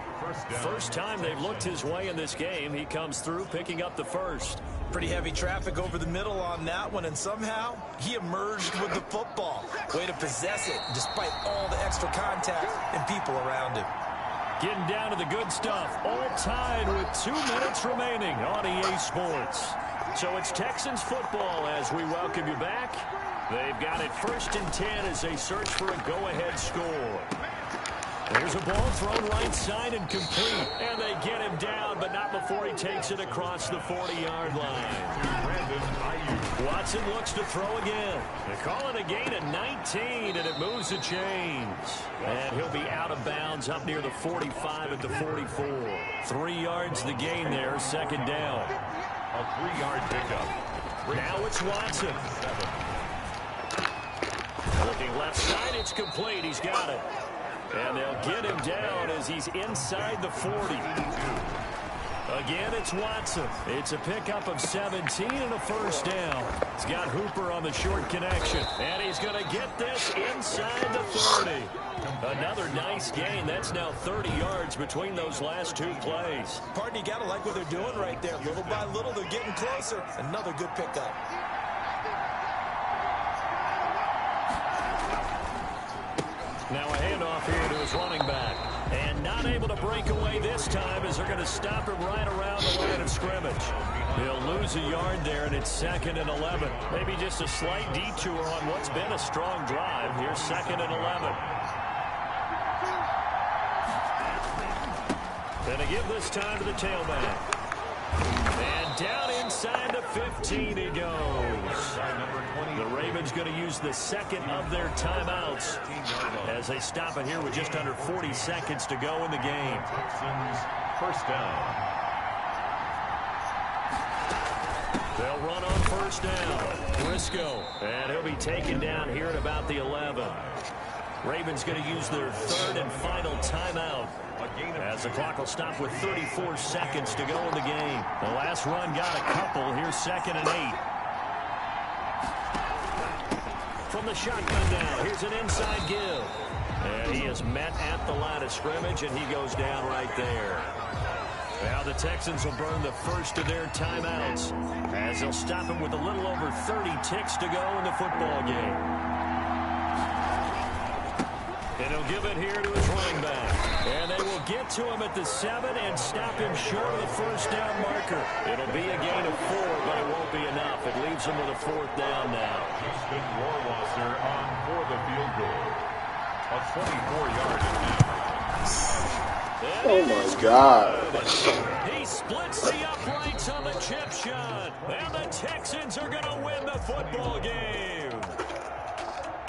First time they've looked his way in this game. He comes through picking up the 1st.
Pretty heavy traffic over the middle on that one, and somehow he emerged with the football. Way to possess it, despite all the extra contact and people around him.
Getting down to the good stuff. All tied with 2 minutes remaining on EA Sports. So it's Texans football as we welcome you back. They've got it 1st and 10 as they search for a go-ahead score. There's a ball thrown right side and complete. And they get him down, but not before he takes it across the 40-yard line. Watson looks to throw again. They call it a gain of 19, and it moves the chains. And he'll be out of bounds up near the 45 at the 44. 3 yards the gain there, second down.
A 3-yard pickup.
Now it's Watson. Looking left side, it's complete. He's got it. And they'll get him down as he's inside the 40. Again, it's Watson. It's a pickup of 17 and a first down. He's got Hooper on the short connection. And he's going to get this inside the 30. Another nice gain. That's now 30 yards between those last 2 plays.
Partner, you got to like what they're doing right there. Little by little, they're getting closer. Another good pickup.
Now a handoff here to his running back. And not able to break away this time as they're going to stop him right around the line of scrimmage. He'll lose a yard there, and it's 2nd and 11. Maybe just a slight detour on what's been a strong drive. Here's 2nd and 11. And a give this time to the tailback. And down inside the 15 he goes. The Ravens going to use the second of their timeouts as they stop it here with just under 40 seconds to go in the game.
First down.
They'll run on first down. Briscoe. And he'll be taken down here at about the 11. Ravens going to use their third and final timeout as the clock will stop with 34 seconds to go in the game. The last run got a couple. Here's 2nd and 8. From the shotgun now, here's an inside give. And he is met at the line of scrimmage, and he goes down right there. Now the Texans will burn the first of their timeouts as they'll stop him with a little over 30 ticks to go in the football game. And he'll give it here to his running back. And they will get to him at the 7 and stop him short of the first down marker. It'll be a gain of 4, but it won't be enough. It leaves him with a 4th down now.
Justin Rohrwasser on for the field goal. A 24-yard attempt.
Oh my God.
He splits the uprights on the chip shot. And the Texans are going to win the football game.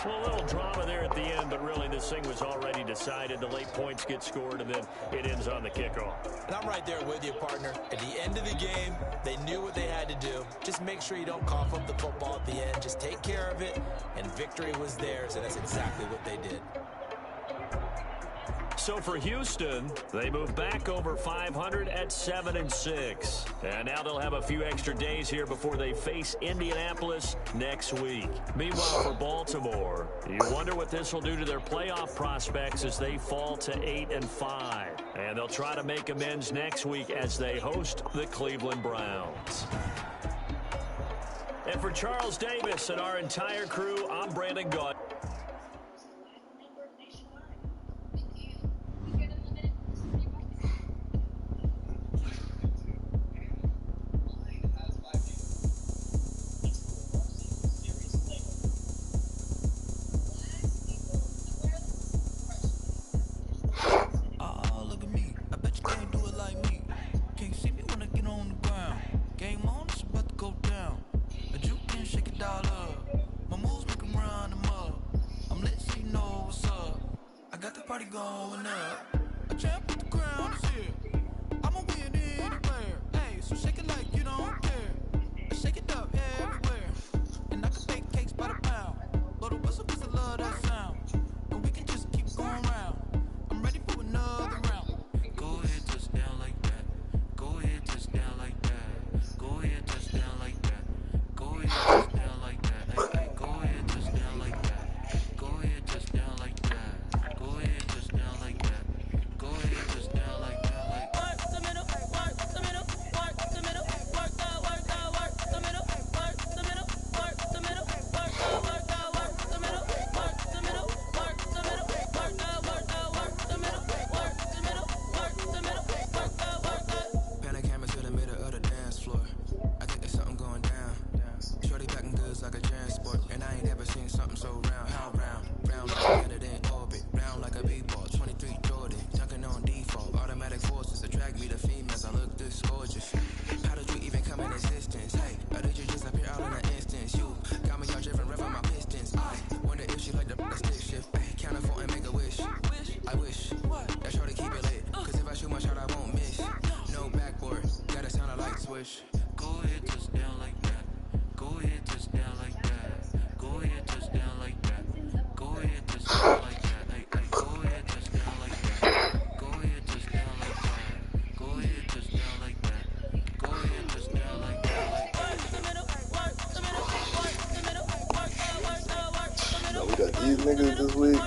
Well, a little drama there at the end, but really this thing was already decided. The late points get scored, and then it ends on the kickoff.
And I'm right there with you, partner. At the end of the game, they knew what they had to do. Just make sure you don't cough up the football at the end. Just take care of it, and victory was theirs, and that's exactly what they did.
So for Houston, they move back over 500 at 7-6. And now they'll have a few extra days here before they face Indianapolis next week. Meanwhile, for Baltimore, you wonder what this will do to their playoff prospects as they fall to 8-5. And they'll try to make amends next week as they host the Cleveland Browns. And for Charles Davis and our entire crew, I'm Brandon Gaunt.
these niggas this week.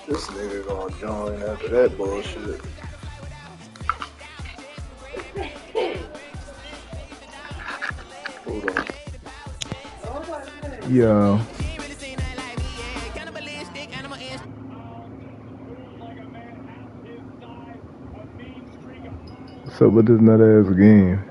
This nigga gonna join after that bullshit. Hold on.
Yo. What's up with this nut ass game?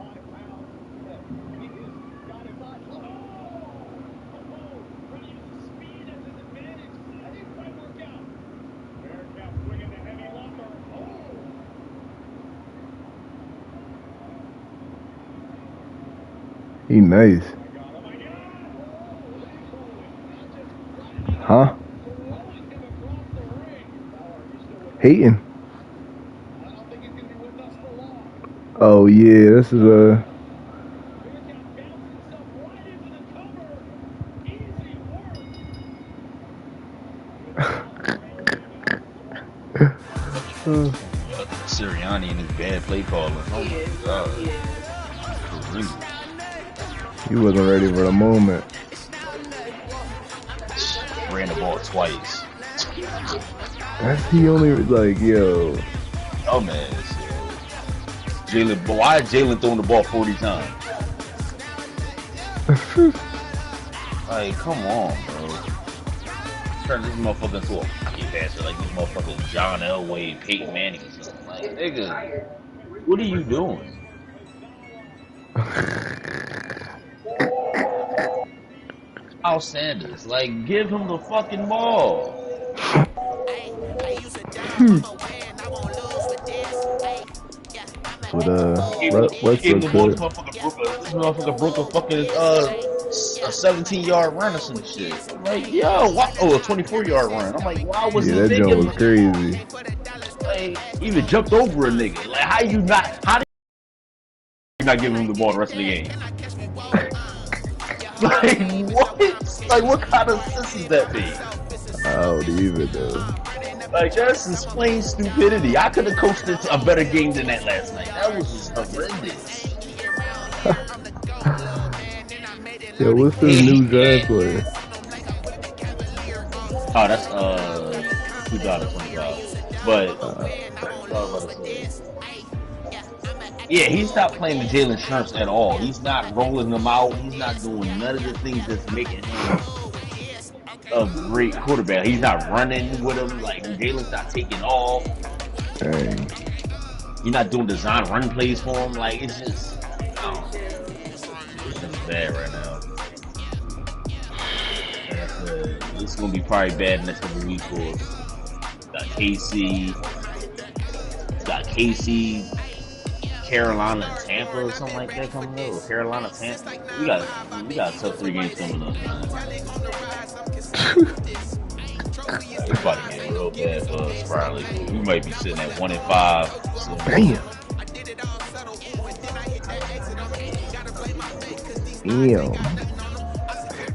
He nice. Huh? Hating. Oh yeah, this is a.
Sirianni and his bad play calling. Oh my god.
He wasn't ready for the moment.
Ran the ball twice.
That's he only like yo.
Oh man. Jalen, why is Jalen throwing the ball 40 times? Like, come on, bro. Turn this motherfucker into a pocket passer like this motherfucker John Elway, Peyton Manning or something. Like, nigga, what are you doing? Al Sanders, like, give him the fucking ball.
But
Westbrook could. This motherfucker broke a fucking a 17-yard run or some shit. I'm like, yo, what? Oh, a 24-yard run. I'm like, why was he
that
making?
jump was crazy.
Like, even jumped over a nigga. Like, how do you not give him the ball the rest of the game? Like, what? Like, what kind of sense is that be?
I don't even know.
Like, that's just plain stupidity. I could have coached it to a better game than that last night. That was just horrendous.
Yo, what's the new draft player?
Oh, that's 2025. But yeah, he stopped playing the Jalen Shrimps at all. He's not rolling them out. He's not doing none of the things that's making him a great quarterback. He's not running with him. Like, Jalen's not taking off.
Dang.
He's not doing design run plays for him. Like, it's just, it's just bad right now. It's gonna be probably bad next couple weeks for us. Got KC, Carolina, and Tampa or something like that coming up. Or Carolina, Tampa. We got a tough 3 games coming up, man. It's about to get real bad for us, probably. We might be sitting at 1-5. So.
Damn.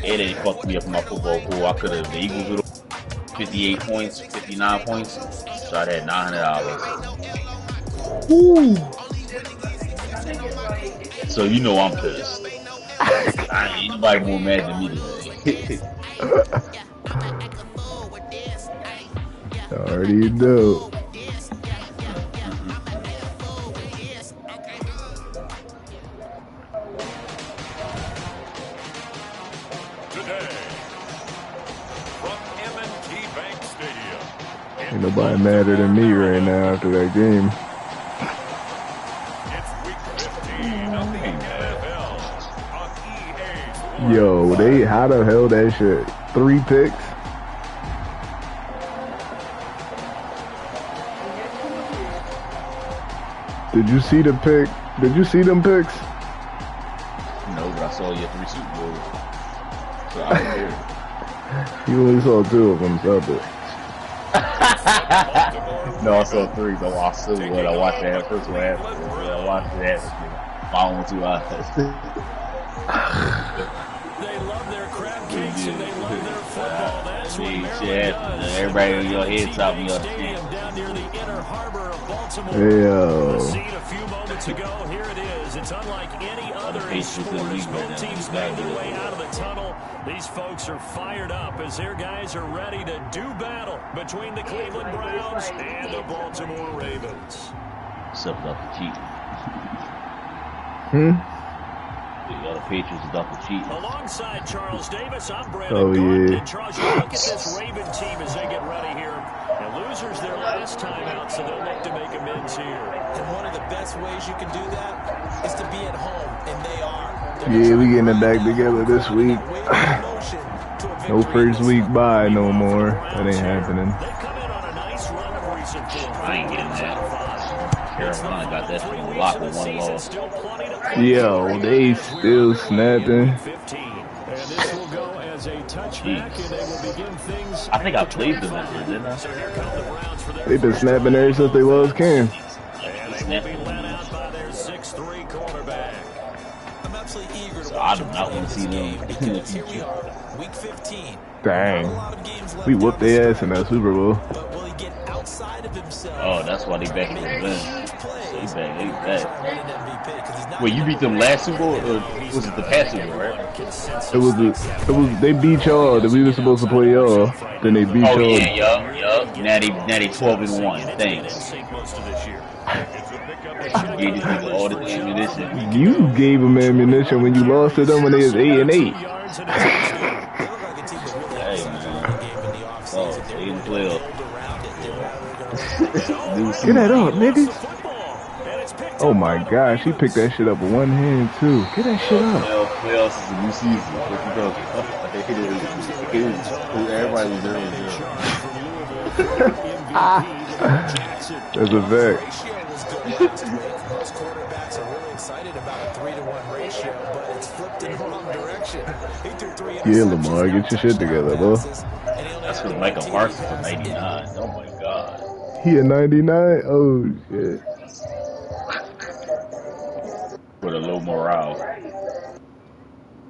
It ain't fucked me up in my football pool. I could have the Eagles would have 58 points, 59 points. So I'd had $900.
Woo!
So you know I'm pissed. Ain't nobody more mad than me today.
Already know.
Today, from M&T Bank Stadium.
Ain't nobody madder than me right now after that game.
It's week 15 of the NFL on EA
Yo, how the hell that shit? 3 picks? Did you see the pick? Did you see them picks?
No, but I saw you at 3 Super Bowls. So I was here.
You only saw 2 of them, so but.
No, I saw 3. So I saw what I watched that first one after. I watched that. My own 2 eyes.
They love their crab cakes and they love their football. That's what Maryland does.
Everybody on your head top of your
Stadium down near the inner harbor of Baltimore.
Yo.
The scene a few moments ago. Here it is. It's unlike any other in sport as both teams made their way out of the tunnel. These folks are fired up as their guys are ready to do battle between the Cleveland Browns and the Baltimore Ravens.
Except without the cheat. The other Patriots without the cheat.
Alongside Charles Davis, I'm Brandon Gordon. And Charles, you look at this Raven team as they get ready here. And losers their last time out, so they'll look to make amends here.
And one of the best ways you can do that is to be at home, and they are.
Yeah, we getting it back together this week. No first week bye no more. That ain't happening.
They've come in on a nice run of recent form.
I ain't getting that. Carolina got that from the lock with 1 loss.
Yo, they still snapping.
And this will go as a touchback, and they will begin things.
I think I played them this year, didn't I?
So here come the Browns for their
They been snapping ever since they lost Cam.
and they will be led out by their 6'3" quarterback.
I'm absolutely eager to
So
watch
I do not want to see them in the
because here we
future.
are, week 15.
Dang.
A lot of games left
We whooped
down the
their ass in that Super Bowl.
But will he get outside of himself?
Oh, that's why they back in the
Make
win.
huge plays.
They
Try
back.
and win an MVP, 'cause he's not
Wait, you
gonna
beat them last Super Bowl, or was it the past Super Bowl, right?
They beat y'all. That we were supposed to play y'all. Then they beat
Oh
y'all.
yeah, yup. Now they 12-1. Thanks. You just give all the ammunition.
You gave them ammunition when you lost to them when they was 8-8.
Hey man. Oh, 8-12.
Get that up, niggas. Oh my gosh, he picked that shit up with one hand too. Get that shit up.
What else is a new season? Everybody was there.
That's a fact.
Most quarterbacks are really excited about a 3-to-1 ratio, but it's flipped in the wrong direction. He threw 3
Yeah, Lamar, get your shit together, bro.
That's for Michael Parsons for 99. Oh my god.
He at 99? Oh shit.
With a low morale.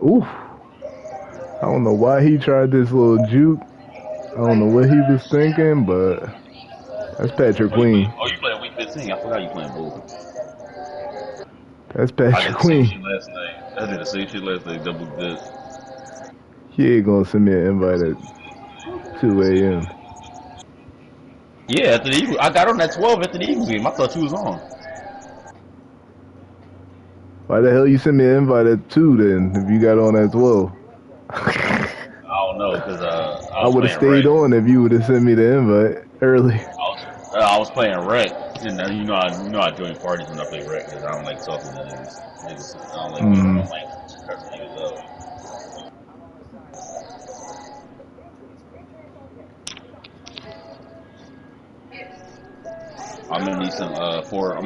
Oof. I don't know why he tried this little juke. I don't know what he was thinking, but that's Patrick Queen.
Oh, you playing week 15? I forgot you playing both.
That's
I
Patrick
did the same
Queen.
shit last night. I did the same shit last night. Double this.
He ain't gonna send me an invite at 2 a.m.
Yeah, after the Eagles, I got on at 12 after the Eagles game. I thought you was on.
Why the hell you send me an invite at 2 then, if you got on at 12?
I don't know, because
I would have stayed on if you would have sent me the invite early.
I was playing rec, and you know I join parties when I play rec, because I don't like talking to niggas. I don't like being like cussing niggas up. I'm gonna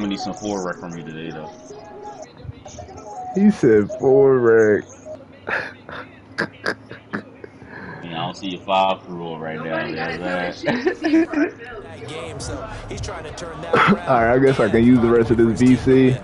need some 4 rec from you today though.
He said 4 rec.
I don't see your 5 crew right now.
Alright, I guess I can use the rest of this VC.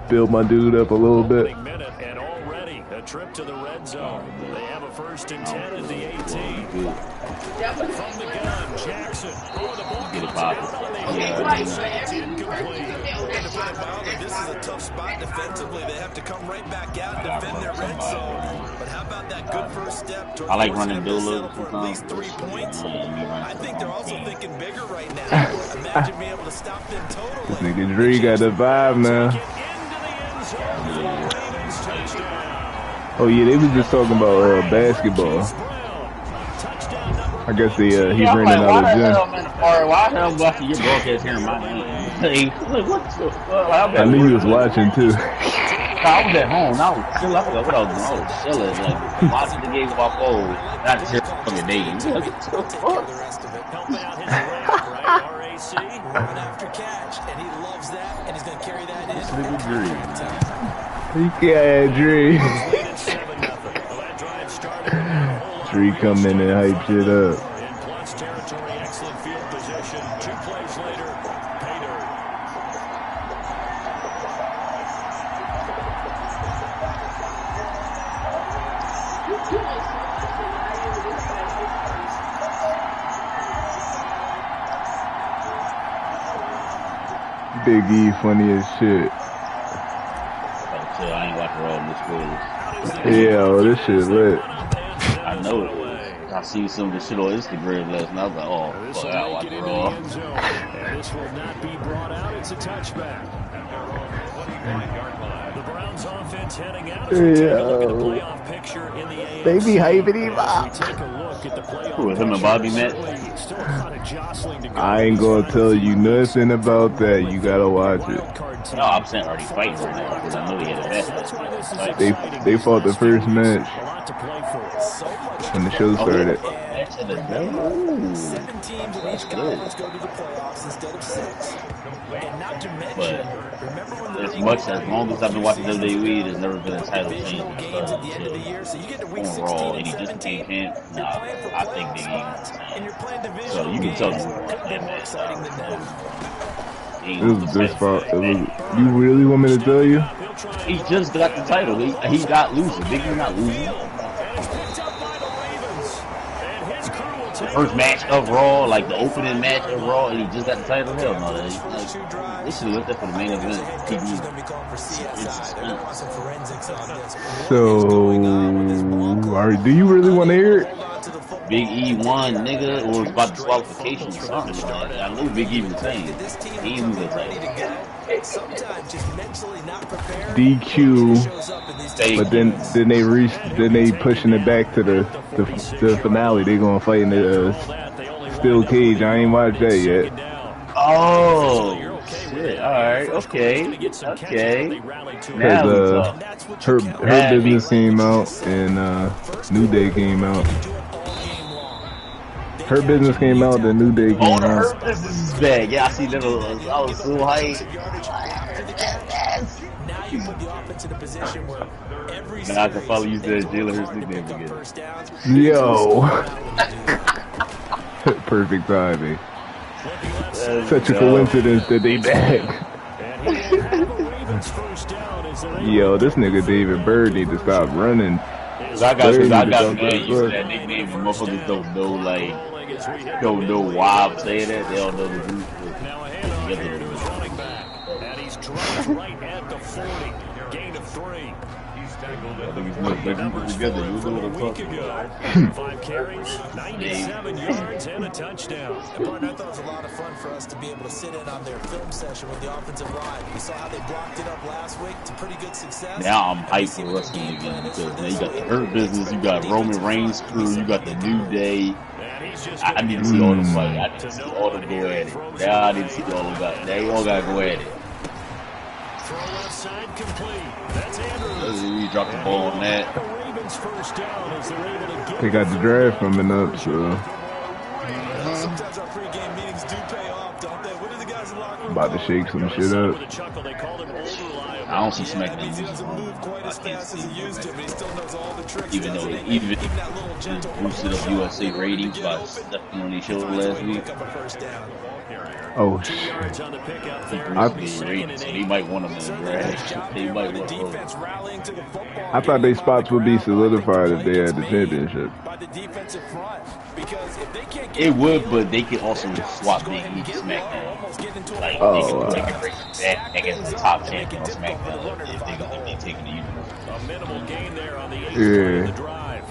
Build my dude up a little bit.
And already a trip to the red zone. zone. They have a 1st and 10 at the 18. From the gun, Jackson. Oh, the ball comes out on the hit. They say it's incomplete.
And to put it mildly, this is a tough spot defensively. They have to come right back out and defend their red zone. But how about that good first step towards forcing them to settle for at least 3 points? I think they're also thinking bigger right now. Imagine being able to stop them totally.
This nigga Dre got the vibe now. Oh yeah, they was just talking about basketball. I guess they he ran another gym.
Why the hell watching your broadcast here in my name? Like, what the fuck?
I knew he was watching too.
I was at home. I was chilling. I forgot what I was doing. I was chilling, like watching the games on my phone. Not just fucking dating. What the fuck?
Run after catch, and he loves that, and he's going to carry that in.
Yeah, Dre. Dre come in and hype shit up.
In plus territory, excellent field position. 2 plays later, pay dirt.
Big E funny as shit.
I ain't watching all this spoilers.
Yeah, oh, this shit lit.
I know it. I see some of the shit on Instagram last night. I was like, oh, fuck, I watch it all.
And this will not be brought out. It's a touchback. The Browns offense heading out as we take a look at the playoff picture in the AFC.
They be hyping him up.
Take a look at the playoff.
Who, him and Bobby met?
Still a lot of jostling to go.
I ain't gonna tell you nothing about that. You gotta watch it.
No, I'm saying already fighting right now because I know he had a match.
They fought the first match
A lot to play for.
when the show started.
7 teams in each conference go to the playoffs instead of 6. And not to mention, remember when
As long as I've been watching WWE, there's never been a title change.
games at the end of the year, so you get to week 16
Overall,
and
and he just
17.
became champ. Nah, I think they
And you're playing division.
So you can tell me
more exciting than that.
It was this far. You really want me to tell you?
He just got the title. He got losing. Big E not losing. The first match of Raw, like the opening match of Raw, and he just got the title. Hell no, they should have looked up for the main event.
So, do you really want to hear it?
Big E won, nigga, or was about disqualification or something. Like, I know Big E was saying he lose the title.
DQ, but then they pushing it back to the finale. They gonna fight in the steel cage. I ain't watched that yet.
Oh shit! All right, okay. Now
her business came out and New Day came out. Her business came out, the New Day came out.
Her business is bad. Yeah, I see that. I was so hyped. Now I can follow you to Jalen Hurts nickname again.
Yo. Perfect timing. Such a coincidence that they back. Yo, this nigga David Bird need to stop running.
I got used to that nickname, and motherfuckers don't know, like, don't know why I'm saying that. They don't know the group.
Now a handoff here to his running back. And he's dropped right at the 40. Gain of 3.
Together, you know what I'm talking about.
5 carries, 97 yards, and a touchdown.
And partner, I thought it was a lot of fun for us to be able to sit in on their film session with the offensive line. We saw how they blocked it up last week to pretty good success.
Now I'm hyped for wrestling again because now you got the Hurt Business, you got Roman Reigns crew, you got the New Day. I need to see all the fight. I need to see all of them go at it. Now I need to see all of them. They all gotta go at it.
Throw left side complete. That's Andrews.
We dropped the ball on that.
The Ravens first down as they're able to get
They got the draft coming up, so
Sometimes our pregame meetings do pay off, don't they? What do the guys in the locker room
About to shake some shit up.
I don't see SmackDown
He
losing
doesn't move quite
I
as
can't
fast as
see
he used to, but he still knows all the tricks.
even though
Even that little gentle
boosted up USA ratings by stepping on their show last week.
Oh shit!
Ratings, so they might want them in the draft. They might want them.
I thought they spots would be solidified if they had the championship.
It would, but they could also swap Big E to SmackDown. Like they could take a race back against the top champion on SmackDown if they taking the universe.
A minimal gain there on the 8th play of the drive.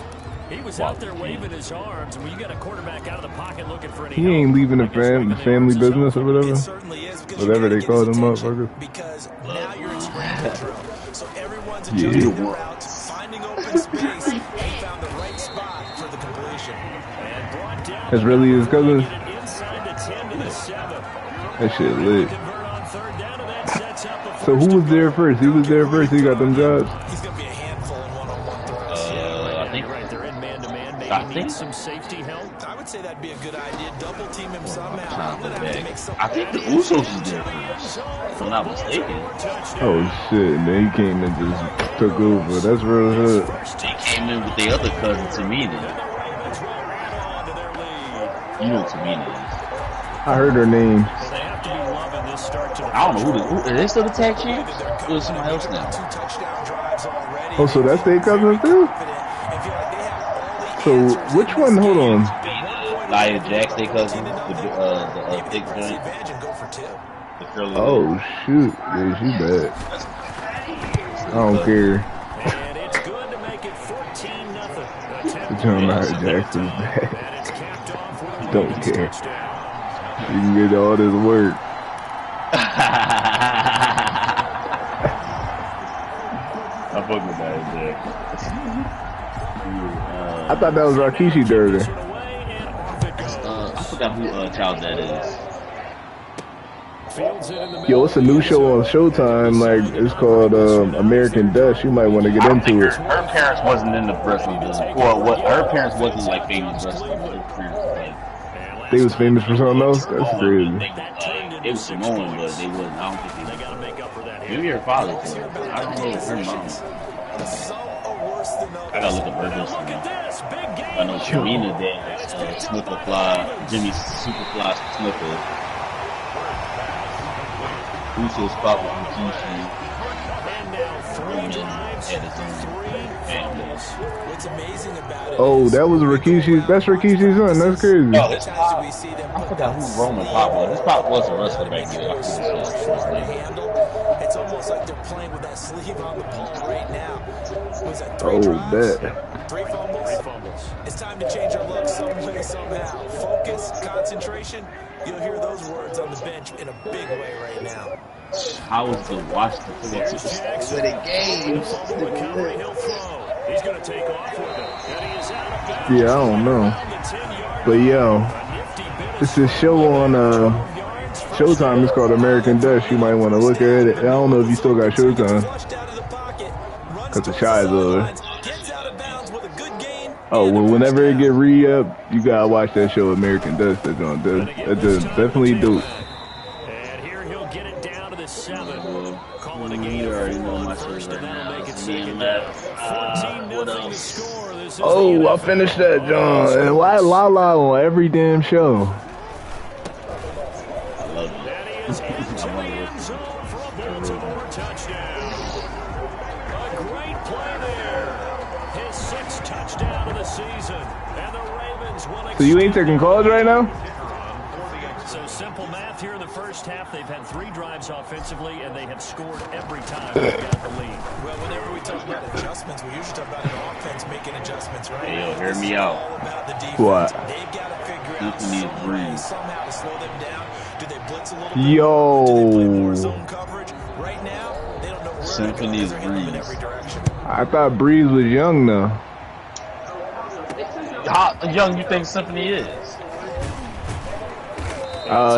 He was out there waving his arms, and when you got a quarterback out of the pocket looking for any
He ain't leaving the family business or whatever. Whatever they call them motherfuckers.
Because now you're in scramble drill. So everyone's adjusting their routes, finding open space, and found the right spot for the completion.
That's really his cousin? That shit lit. So who was there first? He was there first. He got them jobs.
He's gonna be a handful in one-on-one throws.
I think
some safety help.
I would say that'd be a good idea. Double team him somehow.
I think the Usos was there first, if I'm not mistaken.
Oh shit! And then he came and just took over. That's real hood.
They came in with their other cousin Tamina. You know Tamina is.
I heard her name.
I don't know who are they still the tag champs? Or is somebody else now?
Oh, so that's their cousin too? So which one? Hold on.
Nia Jax, their cousin, the thick joint. The curly.
Oh shoot! Yeah, she bad. I don't care.
And it's good to make it 14-0.
John Nia Jax is bad. Don't care. You can get all this work.
I fuck with Nia Jax.
I thought that was Rikishi Durden.
I forgot who child that is.
Yo, it's a new show on Showtime. Like it's called American Dust. You might want to get into it.
Her parents wasn't in the wrestling business, or what? Her parents wasn't like famous wrestling. Her parents was like
they was famous for something else. That's crazy.
It was Samoan, but they wasn't. I don't think they gotta make up for that. Maybe her father. I don't know. Her mom. I gotta look up her history now. I know Shamina dad, Snookerfly, Jimmy Superfly Snooker. Uso spot with Rikishi. Roman had his own family.
What's amazing about it?
Oh, that was Rikishi. That's Rikishi's son. That's crazy.
Oh, his pop. I forgot who Roman Pop was. His pop was a wrestler back then.
It's almost like they're playing with that sleeve on the ball right now. Was that
Oh, bet.
3 fumbles? It's time to change our look some way, somehow. Focus, concentration. You'll hear those words on the bench in a big way right now.
How was the Washington football team winning games?
He's going to take off with it. And he is out of bounds.
Yeah, I don't know. But yo, it's this show on Showtime. It's called American Dust. You might want to look at it. I don't know if you still got Showtime. Cause the Shy is over. Oh, well, whenever it get re-up, you gotta watch that show, American Dust. That's on Dust. That's definitely dope.
And here he'll get it down to the 7. Calling a gain of 4 first, and that'll make it 2nd down. 14-0 score. This is
Oh, I finished that, John. And why Lala on every damn show?
I love it.
And he is into the end zone for a Baltimore touchdown. A great play there. His 6th touchdown of the season. And the Ravens will.
So you ain't taking calls right now?
So simple math here in the first half. They've had 3 drives offensively, and they have scored every time they've got the lead.
Well, whenever we talk about adjustments, we usually talk about an offense making adjustments, right?
Hey, yo, hear me out.
All about the defense.
What?
They've got to figure out
Symphony of
some way,
Dreams.
somehow to slow them down. Do they blitz a little bit?
Yo.
Do they play more zone coverage? Right now, they don't know where
Symphony
to go.
of
They're hitting them in
Dreams.
every direction.
I thought Breeze was young now.
How young you think Symphony is?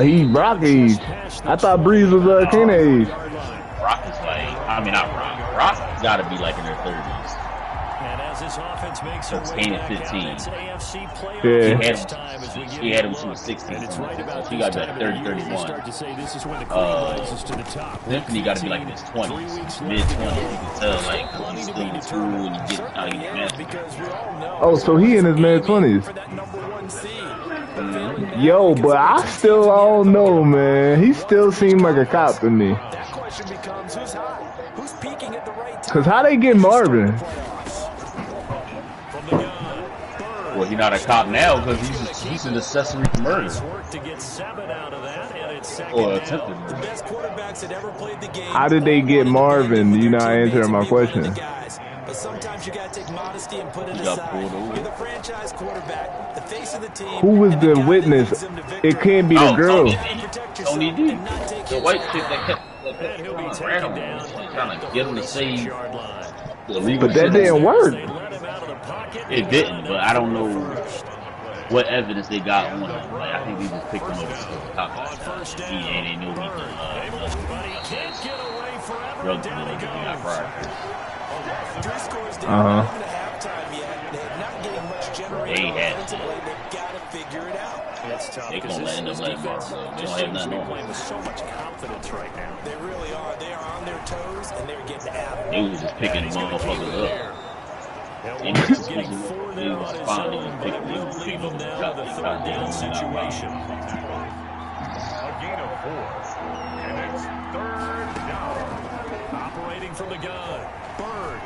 He Brock age. I thought Breeze was Kane age.
Rock is like, I mean not Rock. Rock gotta be like in their 30s.
And as this
That's 10 and 15.
Yeah.
She had him to 16. So she got to be 30, 31. Symphony got to be like in his 20s, mid-20s. You can tell, like, he's still in school and he's getting out of his master.
Oh, so he in his mid-20s. Yo, but I don't know, man. He still seemed like a cop to me. Cause how they get Marvin?
Well, he's not a cop now because he's an accessory to murder. Or attempted murder.
How did they get Marvin? You're not answering my question.
But sometimes you gotta take modesty and put it aside. You're the franchise quarterback, the face of the team.
Who was the witness? It can't be the girl.
Tony D. The white chick that kept trying to get him to say the legal.
But that didn't work.
It didn't, but I don't know what evidence they got on him. Like, I think they just picked him up as a cop. And they know he drug dealing and got fired. They ain't had it. They gonna let him They don't have nothing on.
They really are. They are on their toes and they're getting at it.
They was just picking motherfuckers up. They was finding and picking them up.
Situation.
A gain of 4. And it's 3rd down.
Operating from the gun. Bird.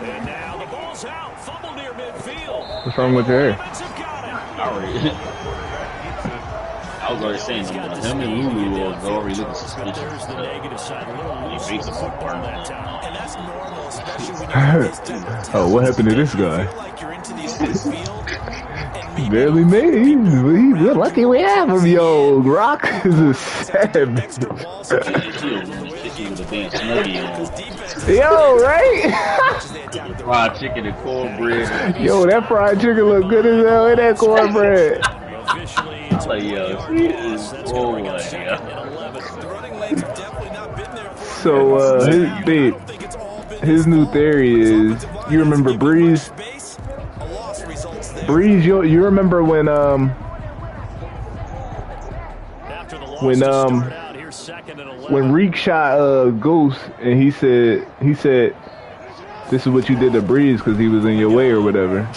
And now the ball's out. Fumble near midfield.
What's wrong with her?
I was already saying him and Lulu was already looking suspicious.
There's the negative side. A little loose with the football that time.
And that's normal, especially when you're
Oh, what happened to this guy? He barely made it. We're lucky we have him, yo. Rock is a savage. Yo, right?
Fried chicken and cornbread.
Yo, that fried chicken look good as hell in that cornbread.
Like, yo,
So, his new theory is, you remember Breeze? Breeze, you remember when Reek shot Ghost and he said this is what you did to Breeze because he was in your way or whatever.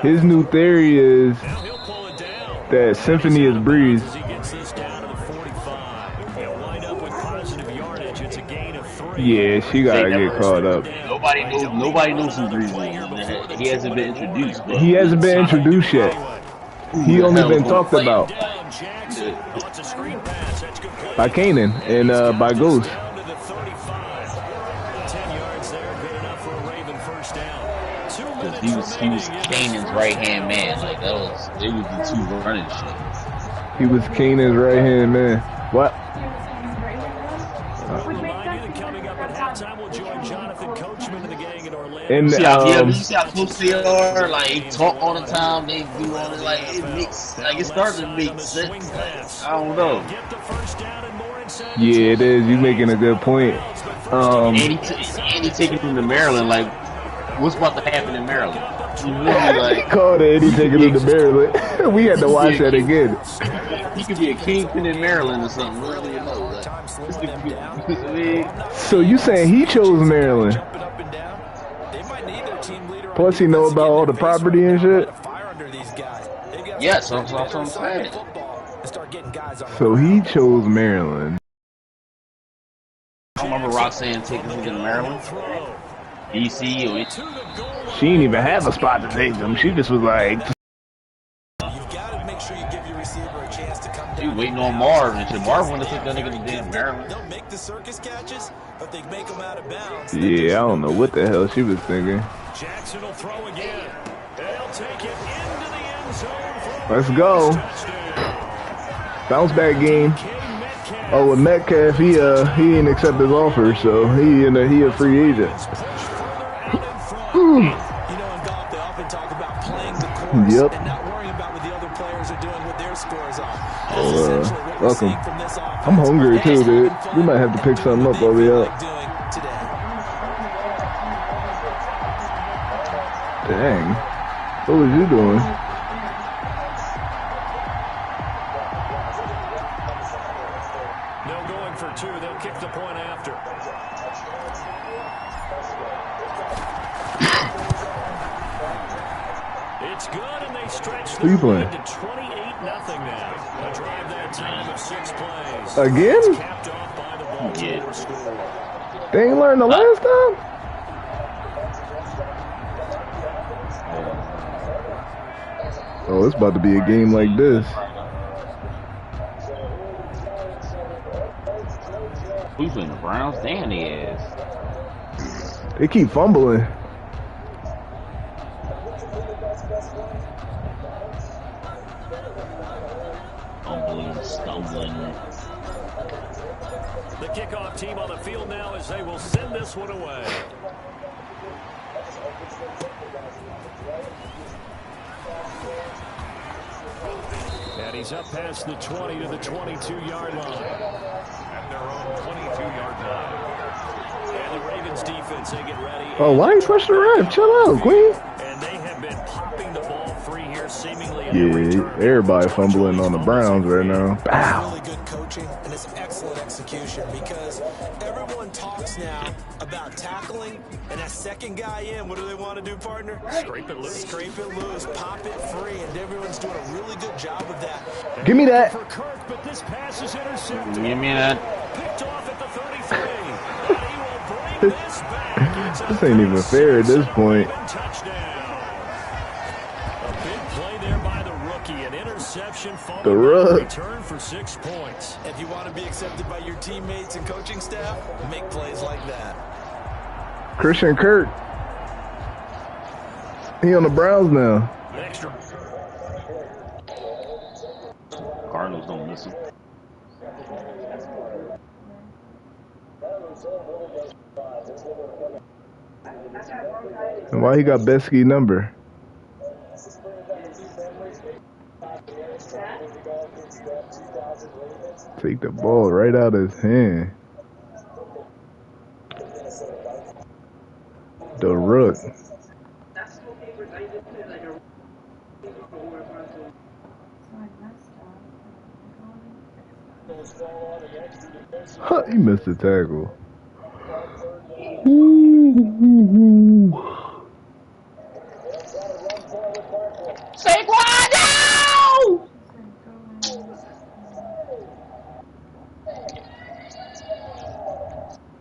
His new theory is that Symphony is Breeze. Yeah, she gotta get caught up.
Nobody knows who Breeze is. He hasn't been introduced. But
he hasn't been introduced yet. He only been talked about by Kanan and by Ghost.
He was Kanan's right hand man. Like they was the two running shit.
He was Kanan's right hand man. What? And
you see how close they are? Like they talk all the time. They do all it. Like it makes it starts to make sense. Like, I don't know.
Yeah, it is. You making a good point.
And he taking him to Maryland. Like, what's about to happen in Maryland? Like,
called it. He taking him to Maryland. We had to watch that again.
He could be a kingpin in Maryland or something. Really, you know. Like,
so you saying he chose Maryland? Plus, he know about all the property and shit.
Yes, that's what I'm saying.
So he chose Maryland.
I remember Roxanne taking him to Maryland, DC, or
she didn't even have a spot to take him. She just was like,
you've got to make sure you give your receiver a chance to come down.
She waiting on Marv, and Marv want to take that nigga to damn Maryland.
They'll make the circus catches, but they make them out of bounds.
Yeah, I don't know what the hell she was thinking.
Jackson will throw again. They'll take it into the end zone.
Let's go. Bounce back game. Oh, with Metcalf, he didn't accept his offer, so he a free agent.
You know, in golf, they often talk about playing the course
yep.
and not worrying about what the other players are doing, what their scores are.
Welcome. I'm hungry too, dude. We might have to pick something up while we up. Dang. What was you doing?
No going for two. They'll kick the point after. It's good, and they stretch the lead to 28-0 now. A drive that time of 6 plays.
Again?
It's capped off by the Baltimore score.
They ain't learned the last time? Oh, it's about to be a game like this.
Who's in the Browns? Damn, he is.
They keep fumbling.
Stumbling.
The kickoff team on the field now as they will send this one away. And he's up past the 20 to the 22-yard line.
At their own 22-yard line.
And the Ravens defense, they get ready.
Oh, why you push the ref? Chill out, Queen.
And they have been popping the ball free here seemingly.
Yeah, everybody fumbling on the Browns right now. Bow.
Really good coaching and it's excellent execution because everyone talks now about tackling, and that second guy in, what do they want to do, partner?
Scrape it loose.
Scrape it loose, pop it free, and everyone's doing a really good job of that.
Give me that.
For Kirk, but this pass is intercepted.
Give me that.
Picked off at the 33. And he will bring this back.
This ain't even fair at this point.
Touchdown. A big play there by the rookie. An interception followed
The
by a
rug.
return for 6 points.
If you want to be accepted by your teammates and coaching staff, make plays like that.
Christian Kirk. He on the Browns now.
Extra.
Cardinals don't miss him.
And why he got Besky number? Take the ball right out of his hand. The rook. Huh, he missed the tackle.
Saquon, no!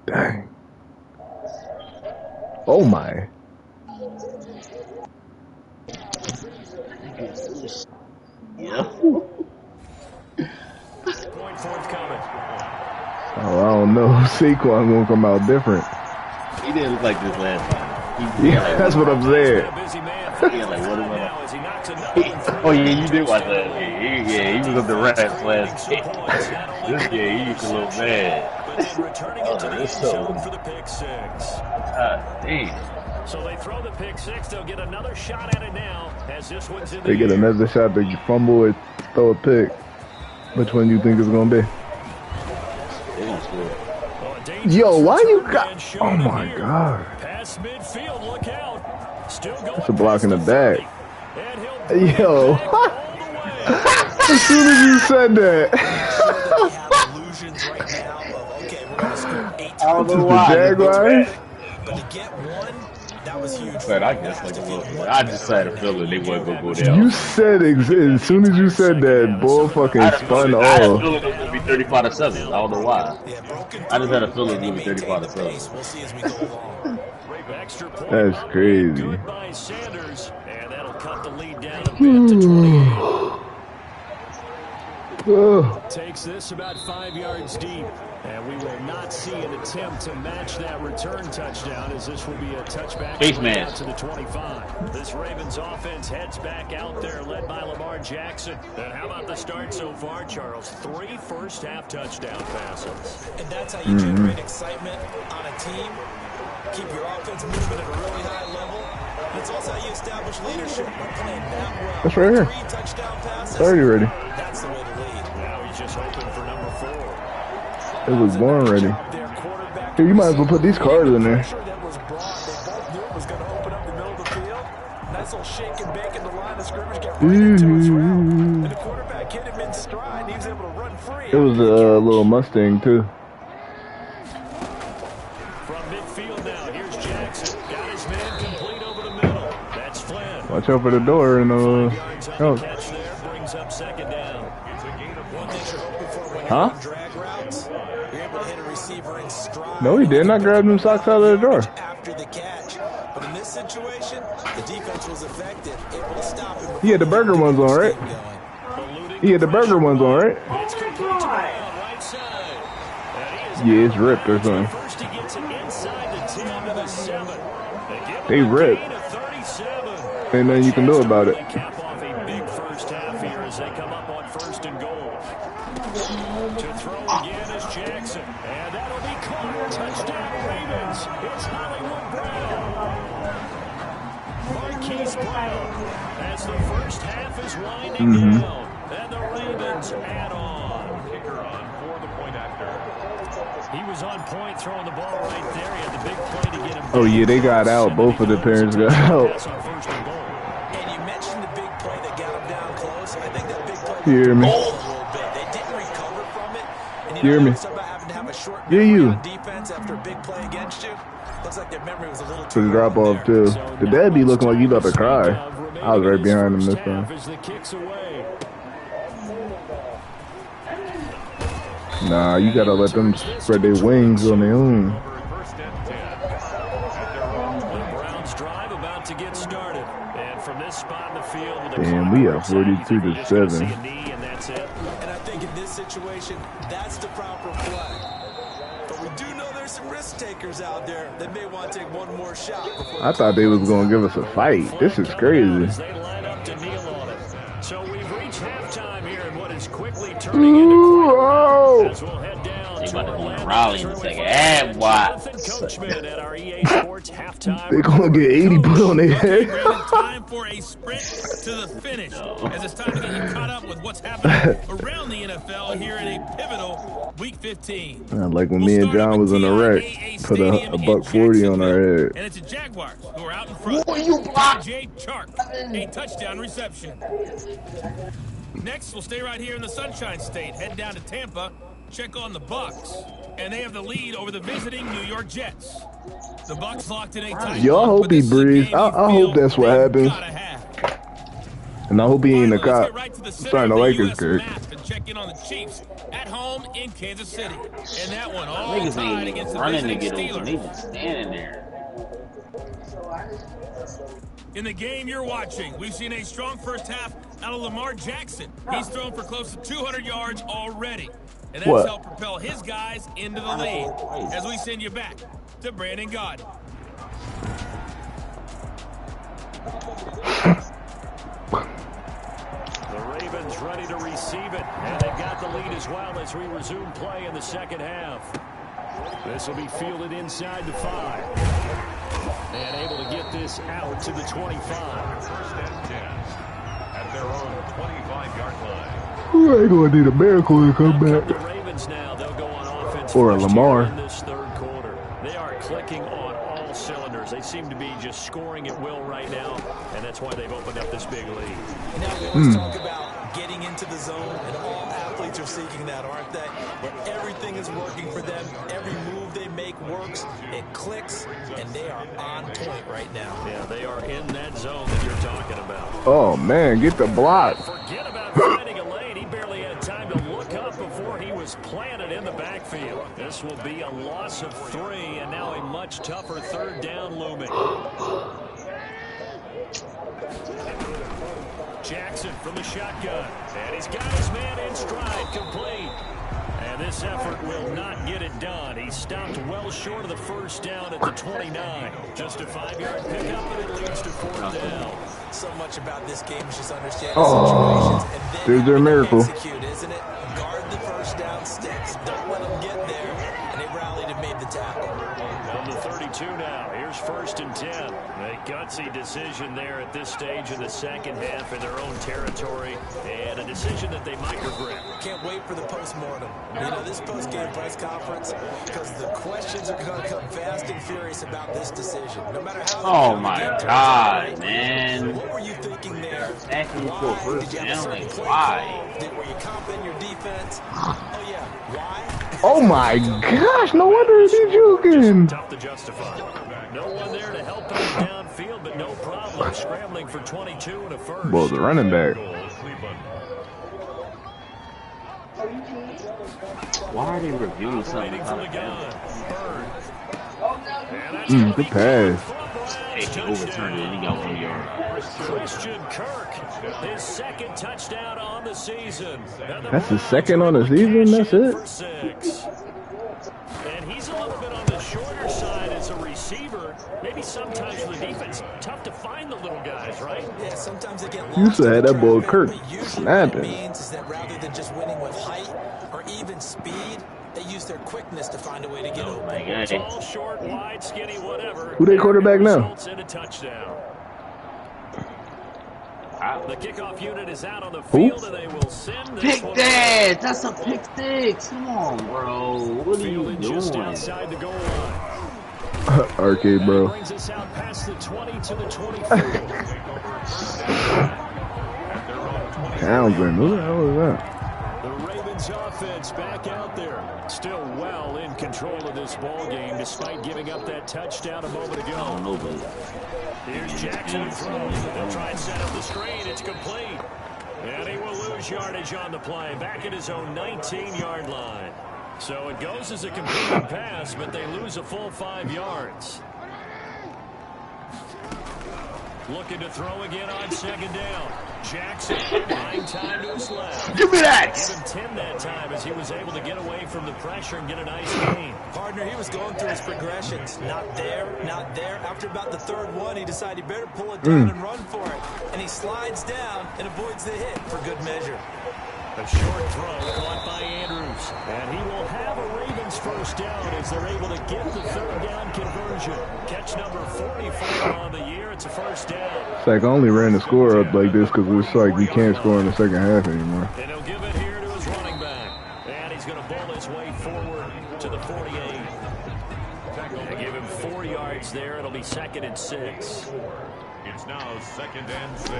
Dang. Oh my.
Yeah.
Point forthcoming.
Oh, I don't know. Saquon gonna come out different.
He didn't look like this last time.
Yeah, that's what I'm saying.
A busy man.
Yeah, like, what am I-
Now as he knocks another one free.
Oh, yeah, you did watch that. Yeah, he was up the rats last game. This game, he used to look bad.
But then returning it to the end zone for the pick six.
God damn.
So they throw the pick six. They'll get another shot at it now as this one's in the
They get
air.
another shot to fumble or throw a pick. Which one you think is gonna be?
They gonna score.
Oh, a dangerous
Yo, why you
return
got?
man
Oh
showing
my
here.
god.
Pass midfield. Look out. Still going.
That's a block in the
past
back.
30. And he'll bring it
Yo.
back all the way.
As soon as you said that.
They have illusions right now of, okay, we're going to score 8
I don't know
The
why.
Jaguars?
but to get one, that was huge.
But I guess like a little. I just had a feeling they wasn't gonna go down.
You said as soon as you said that, bull fucking
I had a
spun
feeling, I had a
off.
feeling it was gonna be 35-7. I don't know why.
Yeah, broken
I just had a
through,
feeling it was
they
gonna be
maintain the
35-7.
pace. We'll see as we go along.
Extra point
That's
up,
crazy.
Good by Sanders, and that'll cut the lead down a bit to 28. Takes this about 5 yards deep, and we will not see an attempt to match that return touchdown, as this will be a touchback
Face
out
mask.
to the 25. This Ravens offense heads back out there, led by Lamar Jackson. And how about the start so far, Charles? 3 first-half touchdown passes.
And that's how you generate excitement on a team. Keep your offense moving at a really high level. It's also how you establish leadership. We're playing that well.
That's right here.
3 touchdown passes.
It's already ready.
That's the way to lead.
Now he's just hoping for number 4.
It was born ready.
Their quarterback
Here, you might as well put these cards in there.
pressure that was brought, they both knew it was going to open up the middle of the field. Nice little shake and bake in the line of scrimmage, get right into his route. And the quarterback hit him in stride, and he was able to run free.
It was a little Mustang, too.
From midfield now, here's Jackson. Got his man complete over the middle. That's Flynn.
Watch out for the door and
Catch there, brings up second down.
Huh?
Drag routes, you're able to hit a receiver in stride.
No, he didn't. I grabbed him socks out of the door.
After the catch. But in this situation, the defense was effective, able to stop him.
He had the burger ones on, right? He had the burger ones on, right?
It's complete to Brown, right side.
Yeah, it's ripped or something.
First he gets it inside the 10 to the 7.
They ripped. Ain't nothing you can do about it.
Cap off a big first half here as they come up on first and goal. To throw again is Jackson. And that'll be caught. Touchdown Ravens. It's Hollywood Brown. Marquise Brown as the first half is winding down. And the Ravens add on.
Kicker on for the point after.
He was on point throwing the ball right there. He had the big play to get him.
Oh, yeah, they got out. Both of the parents got out.
And you mentioned the big play that got him down close. I think that big play
You hear me?
a little bit. They didn't recover from it. And
You hear me?
About having to have a short
Yeah, you.
on defense after a big play against you. Looks like their memory was a little
For
too
the drop off, too. The dad be looking like he about to cry. I was right behind him this time. Nah, you gotta let them spread their wings on their own.
First and 10 at their own 20.
Browns drive about to get started. And from this spot in the field,
Damn, we are 42 to 7.
And that's it.
And I think in this situation, that's the proper play. But we do know there's some risk takers out there that may want to take one more shot.
I thought they was gonna give us a fight. This is crazy.
They line up to kneel on it. So we've reached halftime here in what is quickly turning into
Oh!
as we'll head down
They
to
about to be
Orlando.
Raleigh in the second half, watch.
Coachman at our EA Sports halftime.
They gonna get 80 put on their
Okay,
head.
Brandon, time for a sprint to the finish. As it's time to get you caught up with what's happening around the NFL here in a pivotal Week 15.
Like when me and John was on the wreck, put a $140 on our head.
And it's the Jaguars who are out in front. Jay Chark, a touchdown reception. Next, we'll stay right here in the Sunshine State. Head down to Tampa, check on the Bucks, and they have the lead over the visiting New York Jets. The Bucks locked in a tight
Yo, I
one,
hope
but
he
this is a
breathes.
game
I
you
hope
feel
that's what
they've
happens.
gotta have.
And I hope he ain't a
Finally, let's
cop.
get right to the
I'm
center
starting to
of the
like his
US
character.
map and check in on the Chiefs at home in Kansas City. And that one all
Niggas
tied
ain't
against
even
the
running to
visiting
get open. They
Steelers.
just standing there.
In the game you're watching, we've seen a strong first half out of Lamar Jackson. He's thrown for close to 200 yards already. And that's
What?
helped propel his guys into the lead. As we send you back to Brandon Gaudin.
The Ravens ready to receive it, and they've got the lead as well as we resume play in the second half. This will be fielded inside the 5. And able to get this out to the 25.
First and 10 at their own 25-yard line.
Who ain't gonna need a miracle to come
The
back?
Ravens now, they'll go on offense
Or a
first
Lamar.
here in this third quarter. They are clicking on all cylinders. They seem to be just scoring at will right now, and that's why they've opened up this big lead.
Now we always talk about getting into the zone, and all athletes are seeking that, aren't they? But everything is working for them. Every move they make works. It clicks, and they are on point right now.
Yeah, they are in that zone that you're talking about.
Oh man, get the block.
Forget about finding a lane. He barely had time to look up before he was planted in the backfield. This will be a loss of 3, and now a much tougher third down looming. Jackson from the shotgun, and he's got his man in stride, complete. And this effort will not get it done. He stopped well short of the first down at the 29. Just a 5-yard pickup, and it leads to 4th down.
So much about this game is just understanding
Oh,
situations. And then
there's their miracle.
execute, isn't it? Guard the first down sticks. Don't let them get there. And they rallied and made the tackle.
From the 32 now, here's 1st and 10. They Gutsy decision there at this stage in the second half in their own territory, and a decision that they might regret.
Can't wait for the post-mortem. You know, this post-game press conference, because the questions are going to come fast and furious about this decision. No matter how.
Oh my God, man!
What were you thinking there?
Actually, for a first down, like why?
Were you confident in your defense? Oh yeah, why?
Oh my gosh! No wonder he's joking.
Tough to justify. No one there to help him downfield, but no problem scrambling for 22 and a first.
Well, the running back.
Why are they reviewing something?
Good pass.
Hey, he overturned it and he got 1 yard.
Christian Kirk, his second touchdown on the season.
That's his second on the season? That's it?
And he's a little bit on the shorter side as a receiver. Maybe sometimes for the defense, tough to find the little guys, right?
Yeah, sometimes they get lost.
You used to have that boy Kirk snapping.
What it means is that rather than just winning with height or even speed, they use their quickness to find a way to get open.
Tall, short, wide, skinny, whatever.
Who they quarterback now?
In a touchdown. The kickoff unit is out on the
Who?
field, and they will send this
Pick
one.
that! That's a pick six! Come on, bro. What are you
Just
doing?
outside the goal line.
Arcade, bro.
Brings us out past the 20 to the 24.
Townsend, who the hell is that?
The Ravens offense back out there. Still well in control of this ball game despite giving up that touchdown a moment ago.
I don't know, but
Here's Jackson to throw. They'll try and set up the screen. It's complete. And he will lose yardage on the play. Back at his own 19-yard line. So it goes as a completed pass, but they lose a full 5 yards. Looking to throw again on second down. Jackson, buying time to his left.
give me that!
Give him 10 that time as he was able to get away from the pressure and get a nice gain.
Partner, he was going through his progressions. Not there, not there. After about the third one, he decided he better pull it down and run for it. And he slides down and avoids the hit for good measure.
A short throw caught by Andrews. And he will have a Ravens first down as they're able to get the third down conversion. Catch number 44 on the year. It's a first down.
It's like I only ran the score up like this because it's like we can't score in the second half anymore.
And he'll give it here to his running back. And he's going to bowl his way forward to the 48. They give him 4 yards there. It'll be 2nd and 6.
It's now 2nd and 6.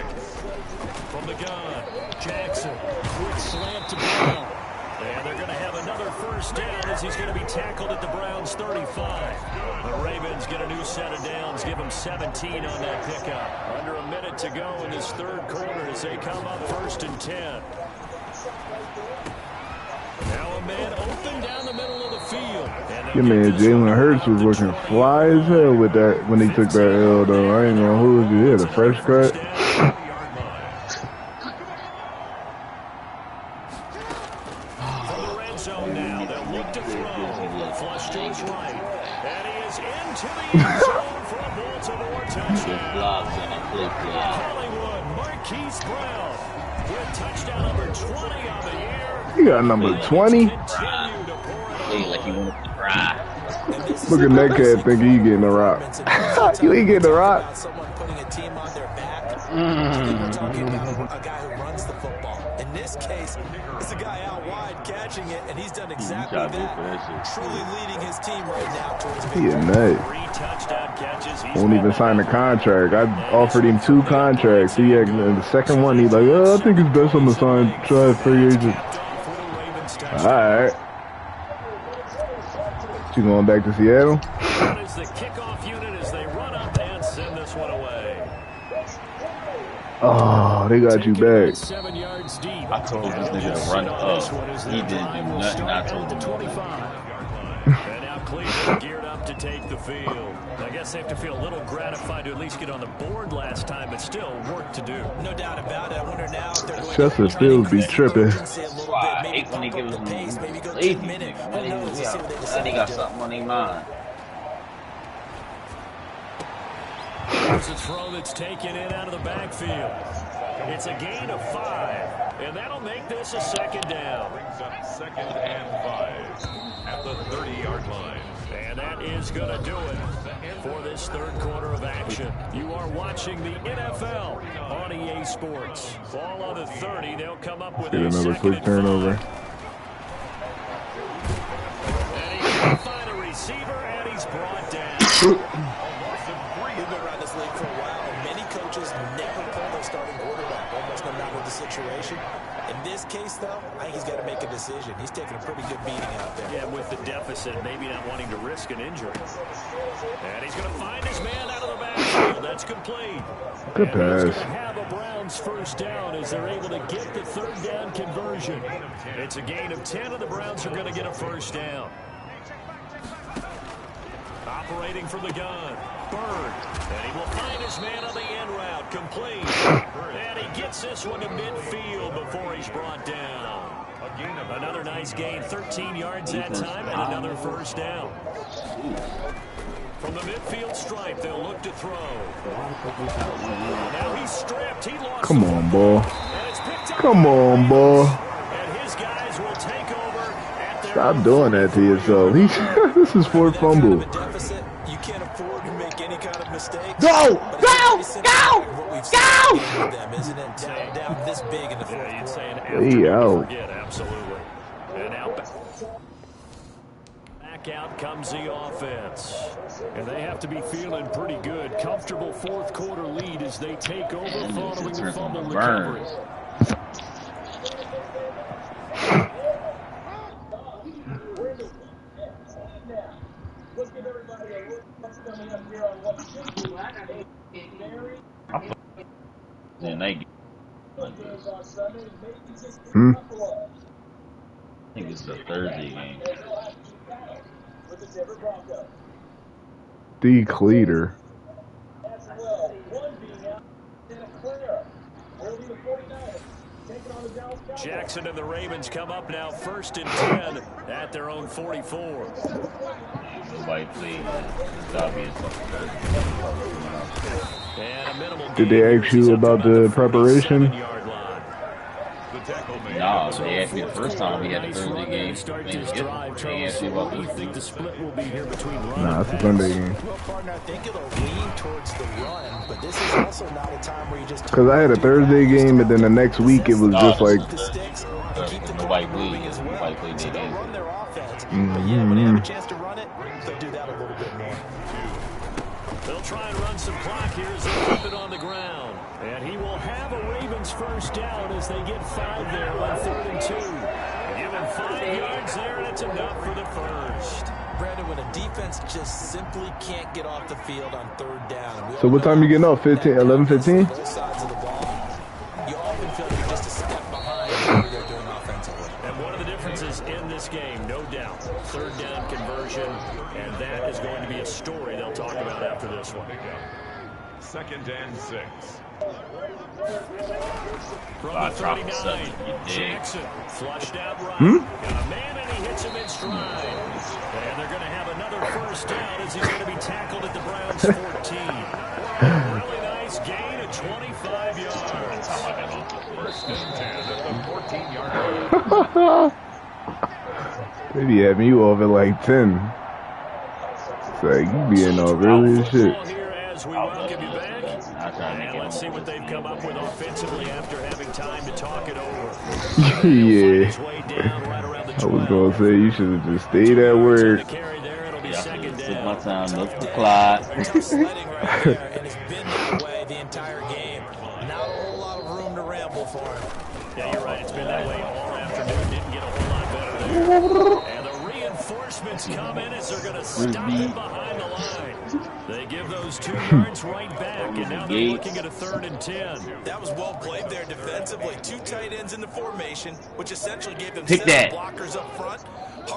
From the gun, Jackson, quick slant to Brown. And they're going to have another first down as he's going to be tackled at the Browns' 35. The Ravens get a new set of downs, give them 17 on that pickup. Under a minute to go in this third quarter as they come up 1st and 10. Now a man open down the middle of the field.
Your man Jalen Hurts was looking fly as hell with that when he took that L, though. I ain't gonna hold you. He had a fresh cut.
From the red zone now, they'll look to throw. Flush to his right. And he is into the end zone for a Baltimore touchdown. Hollywood, Marquise Brown with touchdown number 20 on the year.
He got number 20.
Like he wanted to cry.
Look at that cat think he getting a rock. You ain't getting a rock.
Someone putting a team on their back. We're talking about a guy who runs the football. In this case, it's a guy out wide catching it, and he's done exactly that. Truly leading his team right now towards victory.
He a nut.
3 touchdown catches.
Won't even sign a contract. I offered him 2 contracts. He had the second one. He's like, oh, I think it's best I'm gonna try free agent. All right. You going back to Seattle?
That is the kickoff unit as they run up and send this one away.
Oh, they got you back.
7 yards deep.
I told this nigga to run up. He didn't do nothing. I told him.
25. And now Cleveland geared up to take the field. I guess they have to feel a little gratified to at least get on the board last time, but still work to do.
No doubt about it. I wonder now if they're going
Chester Fields be tripping.
I hate when they give him lazy. They got something on their mind.
There's a throw that's taken in out of the backfield. It's a gain of 5, and that'll make this a 2nd down.
Brings up 2nd and 5 at the 30-yard line.
And that is going to do it. For this third quarter of action, you are watching the NFL on EA Sports. Ball on the 30, they'll come up with
Get
a
another
second
quick turnover.
And he can't find a receiver, and he's brought down.
We've been around this league for a while, and many coaches never pull their starting quarterback, almost no matter the situation. In this case, though, I think he's got to make a decision. He's taking a pretty good beating out there.
Yeah, with the deficit, maybe not wanting to risk an injury. And he's going to find his man out of the backfield. That's complete.
Good
and he's going
pass.
to have a Browns first down as they're able to get the third down conversion. It's a gain of 10, and the Browns are going to get a first down. Operating from the gun, Bird, and he will find his man on the end route, complete. And he gets this one to midfield before he's brought down. Another nice gain, 13 yards that time, and another first down. From the midfield stripe, they'll look to throw. Now he's stripped. He lost.
Come on, ball.
And it's picked up.
Come on, ball.
And his guys will take over at their
Stop doing that to yourself. This is fourth fumble.
You can't afford to make any kind of mistakes.
Go! Go!
Go! Them, isn't it? Down this big in the fourth
you'd say an
Hey, out.
forget, absolutely. And out back out comes the offense. And they have to be feeling pretty good. Comfortable fourth quarter lead as they take over following the fumble recovery.
Then they I think it's a Thursday game.
D. Cleater.
Jackson and the Ravens come up now 1st and 10 at their own 44.
Nobody played. It's obvious.
Did they ask you about the preparation?
No, they asked me the first time we had a Thursday game. They asked me about this.
Nah, it's a Sunday game.
Well, partner, I think it'll lean towards the run, but this is also not a time where you just...
Because I had a Thursday game, and then the next week it was just like...
Nobody played. Nobody played their game.
Run their offense. But yeah, when they have a chance to run it, they'll do that a little bit more.
They'll try and run some clock here as they keep it on the ground. And he will have a Ravens first down as they get 5 there on 3rd and 2. Give him 5 yards there, and it's enough for the first.
Brandon, when a defense just simply can't get off the field on 3rd down.
So what time you getting off? 11, 15?
Both sides of the ball. You often feel like you're just a step behind what they're doing offensively.
And one of the differences in this game, no doubt, 3rd down conversion, and that is going to be a story they'll talk about after this one.
2nd and 6.
From the 39, Jackson flushed out right. Got a man, and he hits him in stride. And they're going to have another first down as he's going to be tackled at the Browns' 14. Really nice gain of 25 yards.
1st and 10 at the 14-yard line.
They be having you off at like 10. It's like, you be in off early as shit.
As we welcome you back. And let's see what they've come up with offensively after having time to talk it over.
Yeah. I was going to say, you should have just stayed at work.
Took my time, look for Clyde.
And it's been that way the entire game. Not a whole lot of room to ramble for him.
Yeah, you're right. It's been that way all afternoon. Didn't get a whole lot better there. And the reinforcements come in as they're going to stop him behind the line. They give those 2 yards right back, and now they're looking at a 3rd and 10.
That was well played there defensively. 2 tight ends in the formation, which essentially gave them
Pick that.
blockers up front.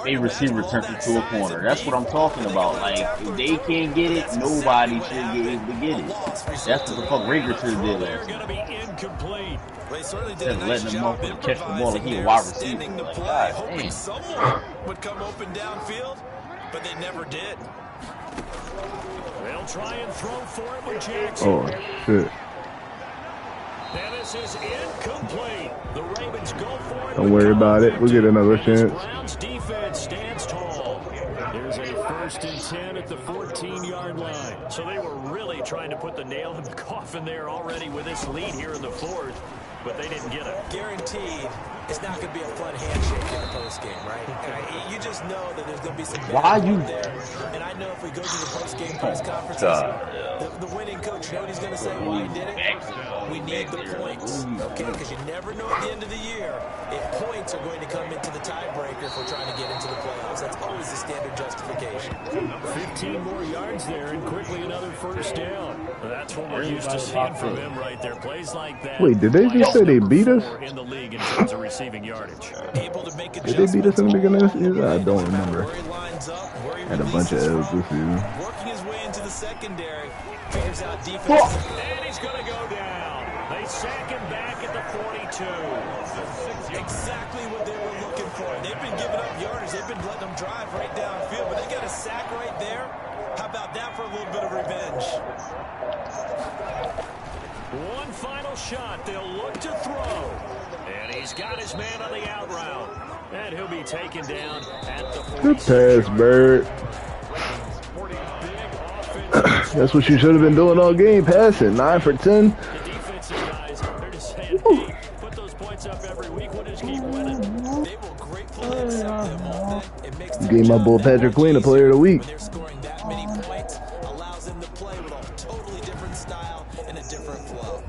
A receiver turns into a corner. That's what I'm talking about. Like, if they can't get it, nobody should be able to get it. That's what the fuck Rager should have did last
They're going to be incomplete.
They certainly did
Just
a nice
letting them
job
up and catch the ball like he a wide receiver.
extending the play,
God
hoping
damn.
someone would come open downfield, but they never did.
They'll try and throw for it with Jackson.
Oh, shit.
And this is incomplete. The Ravens go for it.
Don't worry about it. We'll get another chance.
Browns defense stands tall. Here's a 1st and 10 at the 14-yard line. So they were really trying to put the nail in the coffin there already with this lead here in the 4th, but they didn't get it.
Guaranteed, it's not going to be a fun handshake in the postgame, right? You just know that there's going to be some
Why
bad
you
blood there. And I know if we go to the postgame press conferences, the winning coach, you know what he's going to say? Why he did it? We need the points, okay? Because you never know at the end of the year if points are going to come into the tiebreaker if we're trying to get into the playoffs. That's always the standard justification.
15 more yards there and quickly another 1st down. That's what we're used to seeing from them right there. Plays like that.
Wait, did they just say they beat us?
In the league in terms of receiving yardage.
Able to make
Did they beat us in the beginning of this season? I don't remember.
Where he lines up, where he
Had a bunch of L's this season.
working his way into the secondary, figures out defense.
And he's going to go down. They sack him back at the 42.
Exactly what they were looking for. They've been giving up yardage. They've been letting them drive right downfield, but they got a sack right there. How about that for a little bit of revenge?
One final shot. They'll look to throw. And he's got his man on the out route. And he'll be taken down at the 46.
Good pass, Bird. That's what you should have been doing all game, passing. 9 for 10.
The defensive guys, they're just saying, hey, put those points up every week. We'll just keep winning.
They will gratefully accept them, won't they? It makes
Gave my boy Patrick Queen the player of the week.
when they're scoring that many points, allows them to play with a totally different style and a different flow.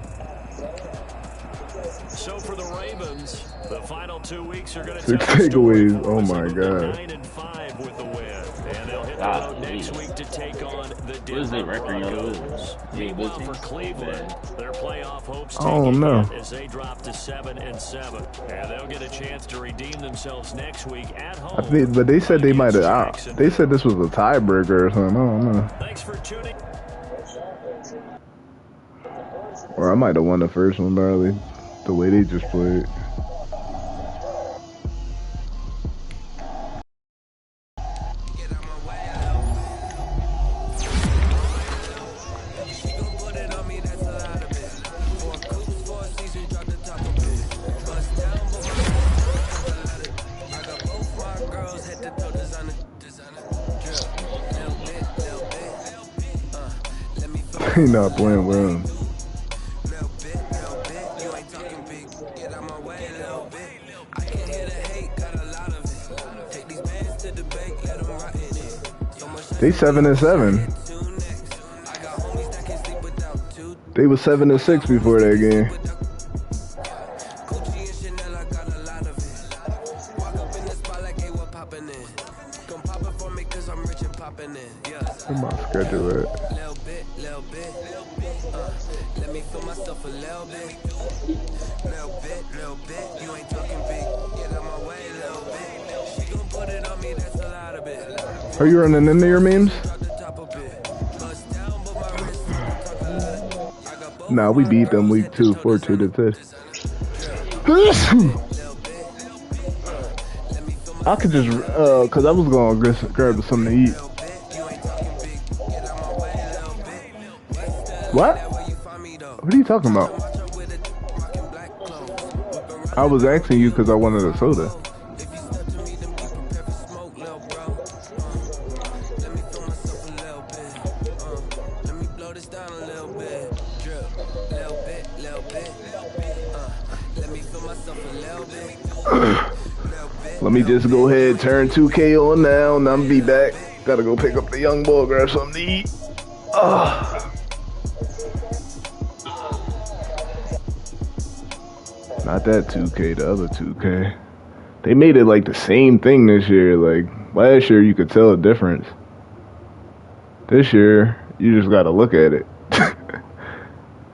So for the Ravens, the final 2 weeks are going to
6 takeaways. Oh my God.
9-5 with the win. And they'll hit the road next week to take on the Denver Broncos. Meanwhile, for Cleveland, their playoff hopes take as they drop to 7-7. And they'll get a chance to redeem themselves next week at home.
But they said they might have. They said this was a tiebreaker or something. I don't know.
Thanks for tuning.
Or I might have won the first one early. The way they just played. He not playing well. They 7-7. They was 7-6 before that game. Where my schedule at?
Let me feel myself a little bit. Little bit. You ain't talking big. Get out my way, little bit. She gon' put it on me, that's a lot of it.
Are you running into your memes? Nah, we beat them week 2, 4-2 I could just, cause I was gonna grab something to eat. What? What are you talking about? I was asking you because I wanted a soda. Let me just go ahead, turn 2K on now, and I'm be back. Gotta go pick up the young boy, grab something to eat. Not that 2K, the other 2K. They made it like the same thing this year. Like last year, you could tell a difference. This year, you just gotta look at it.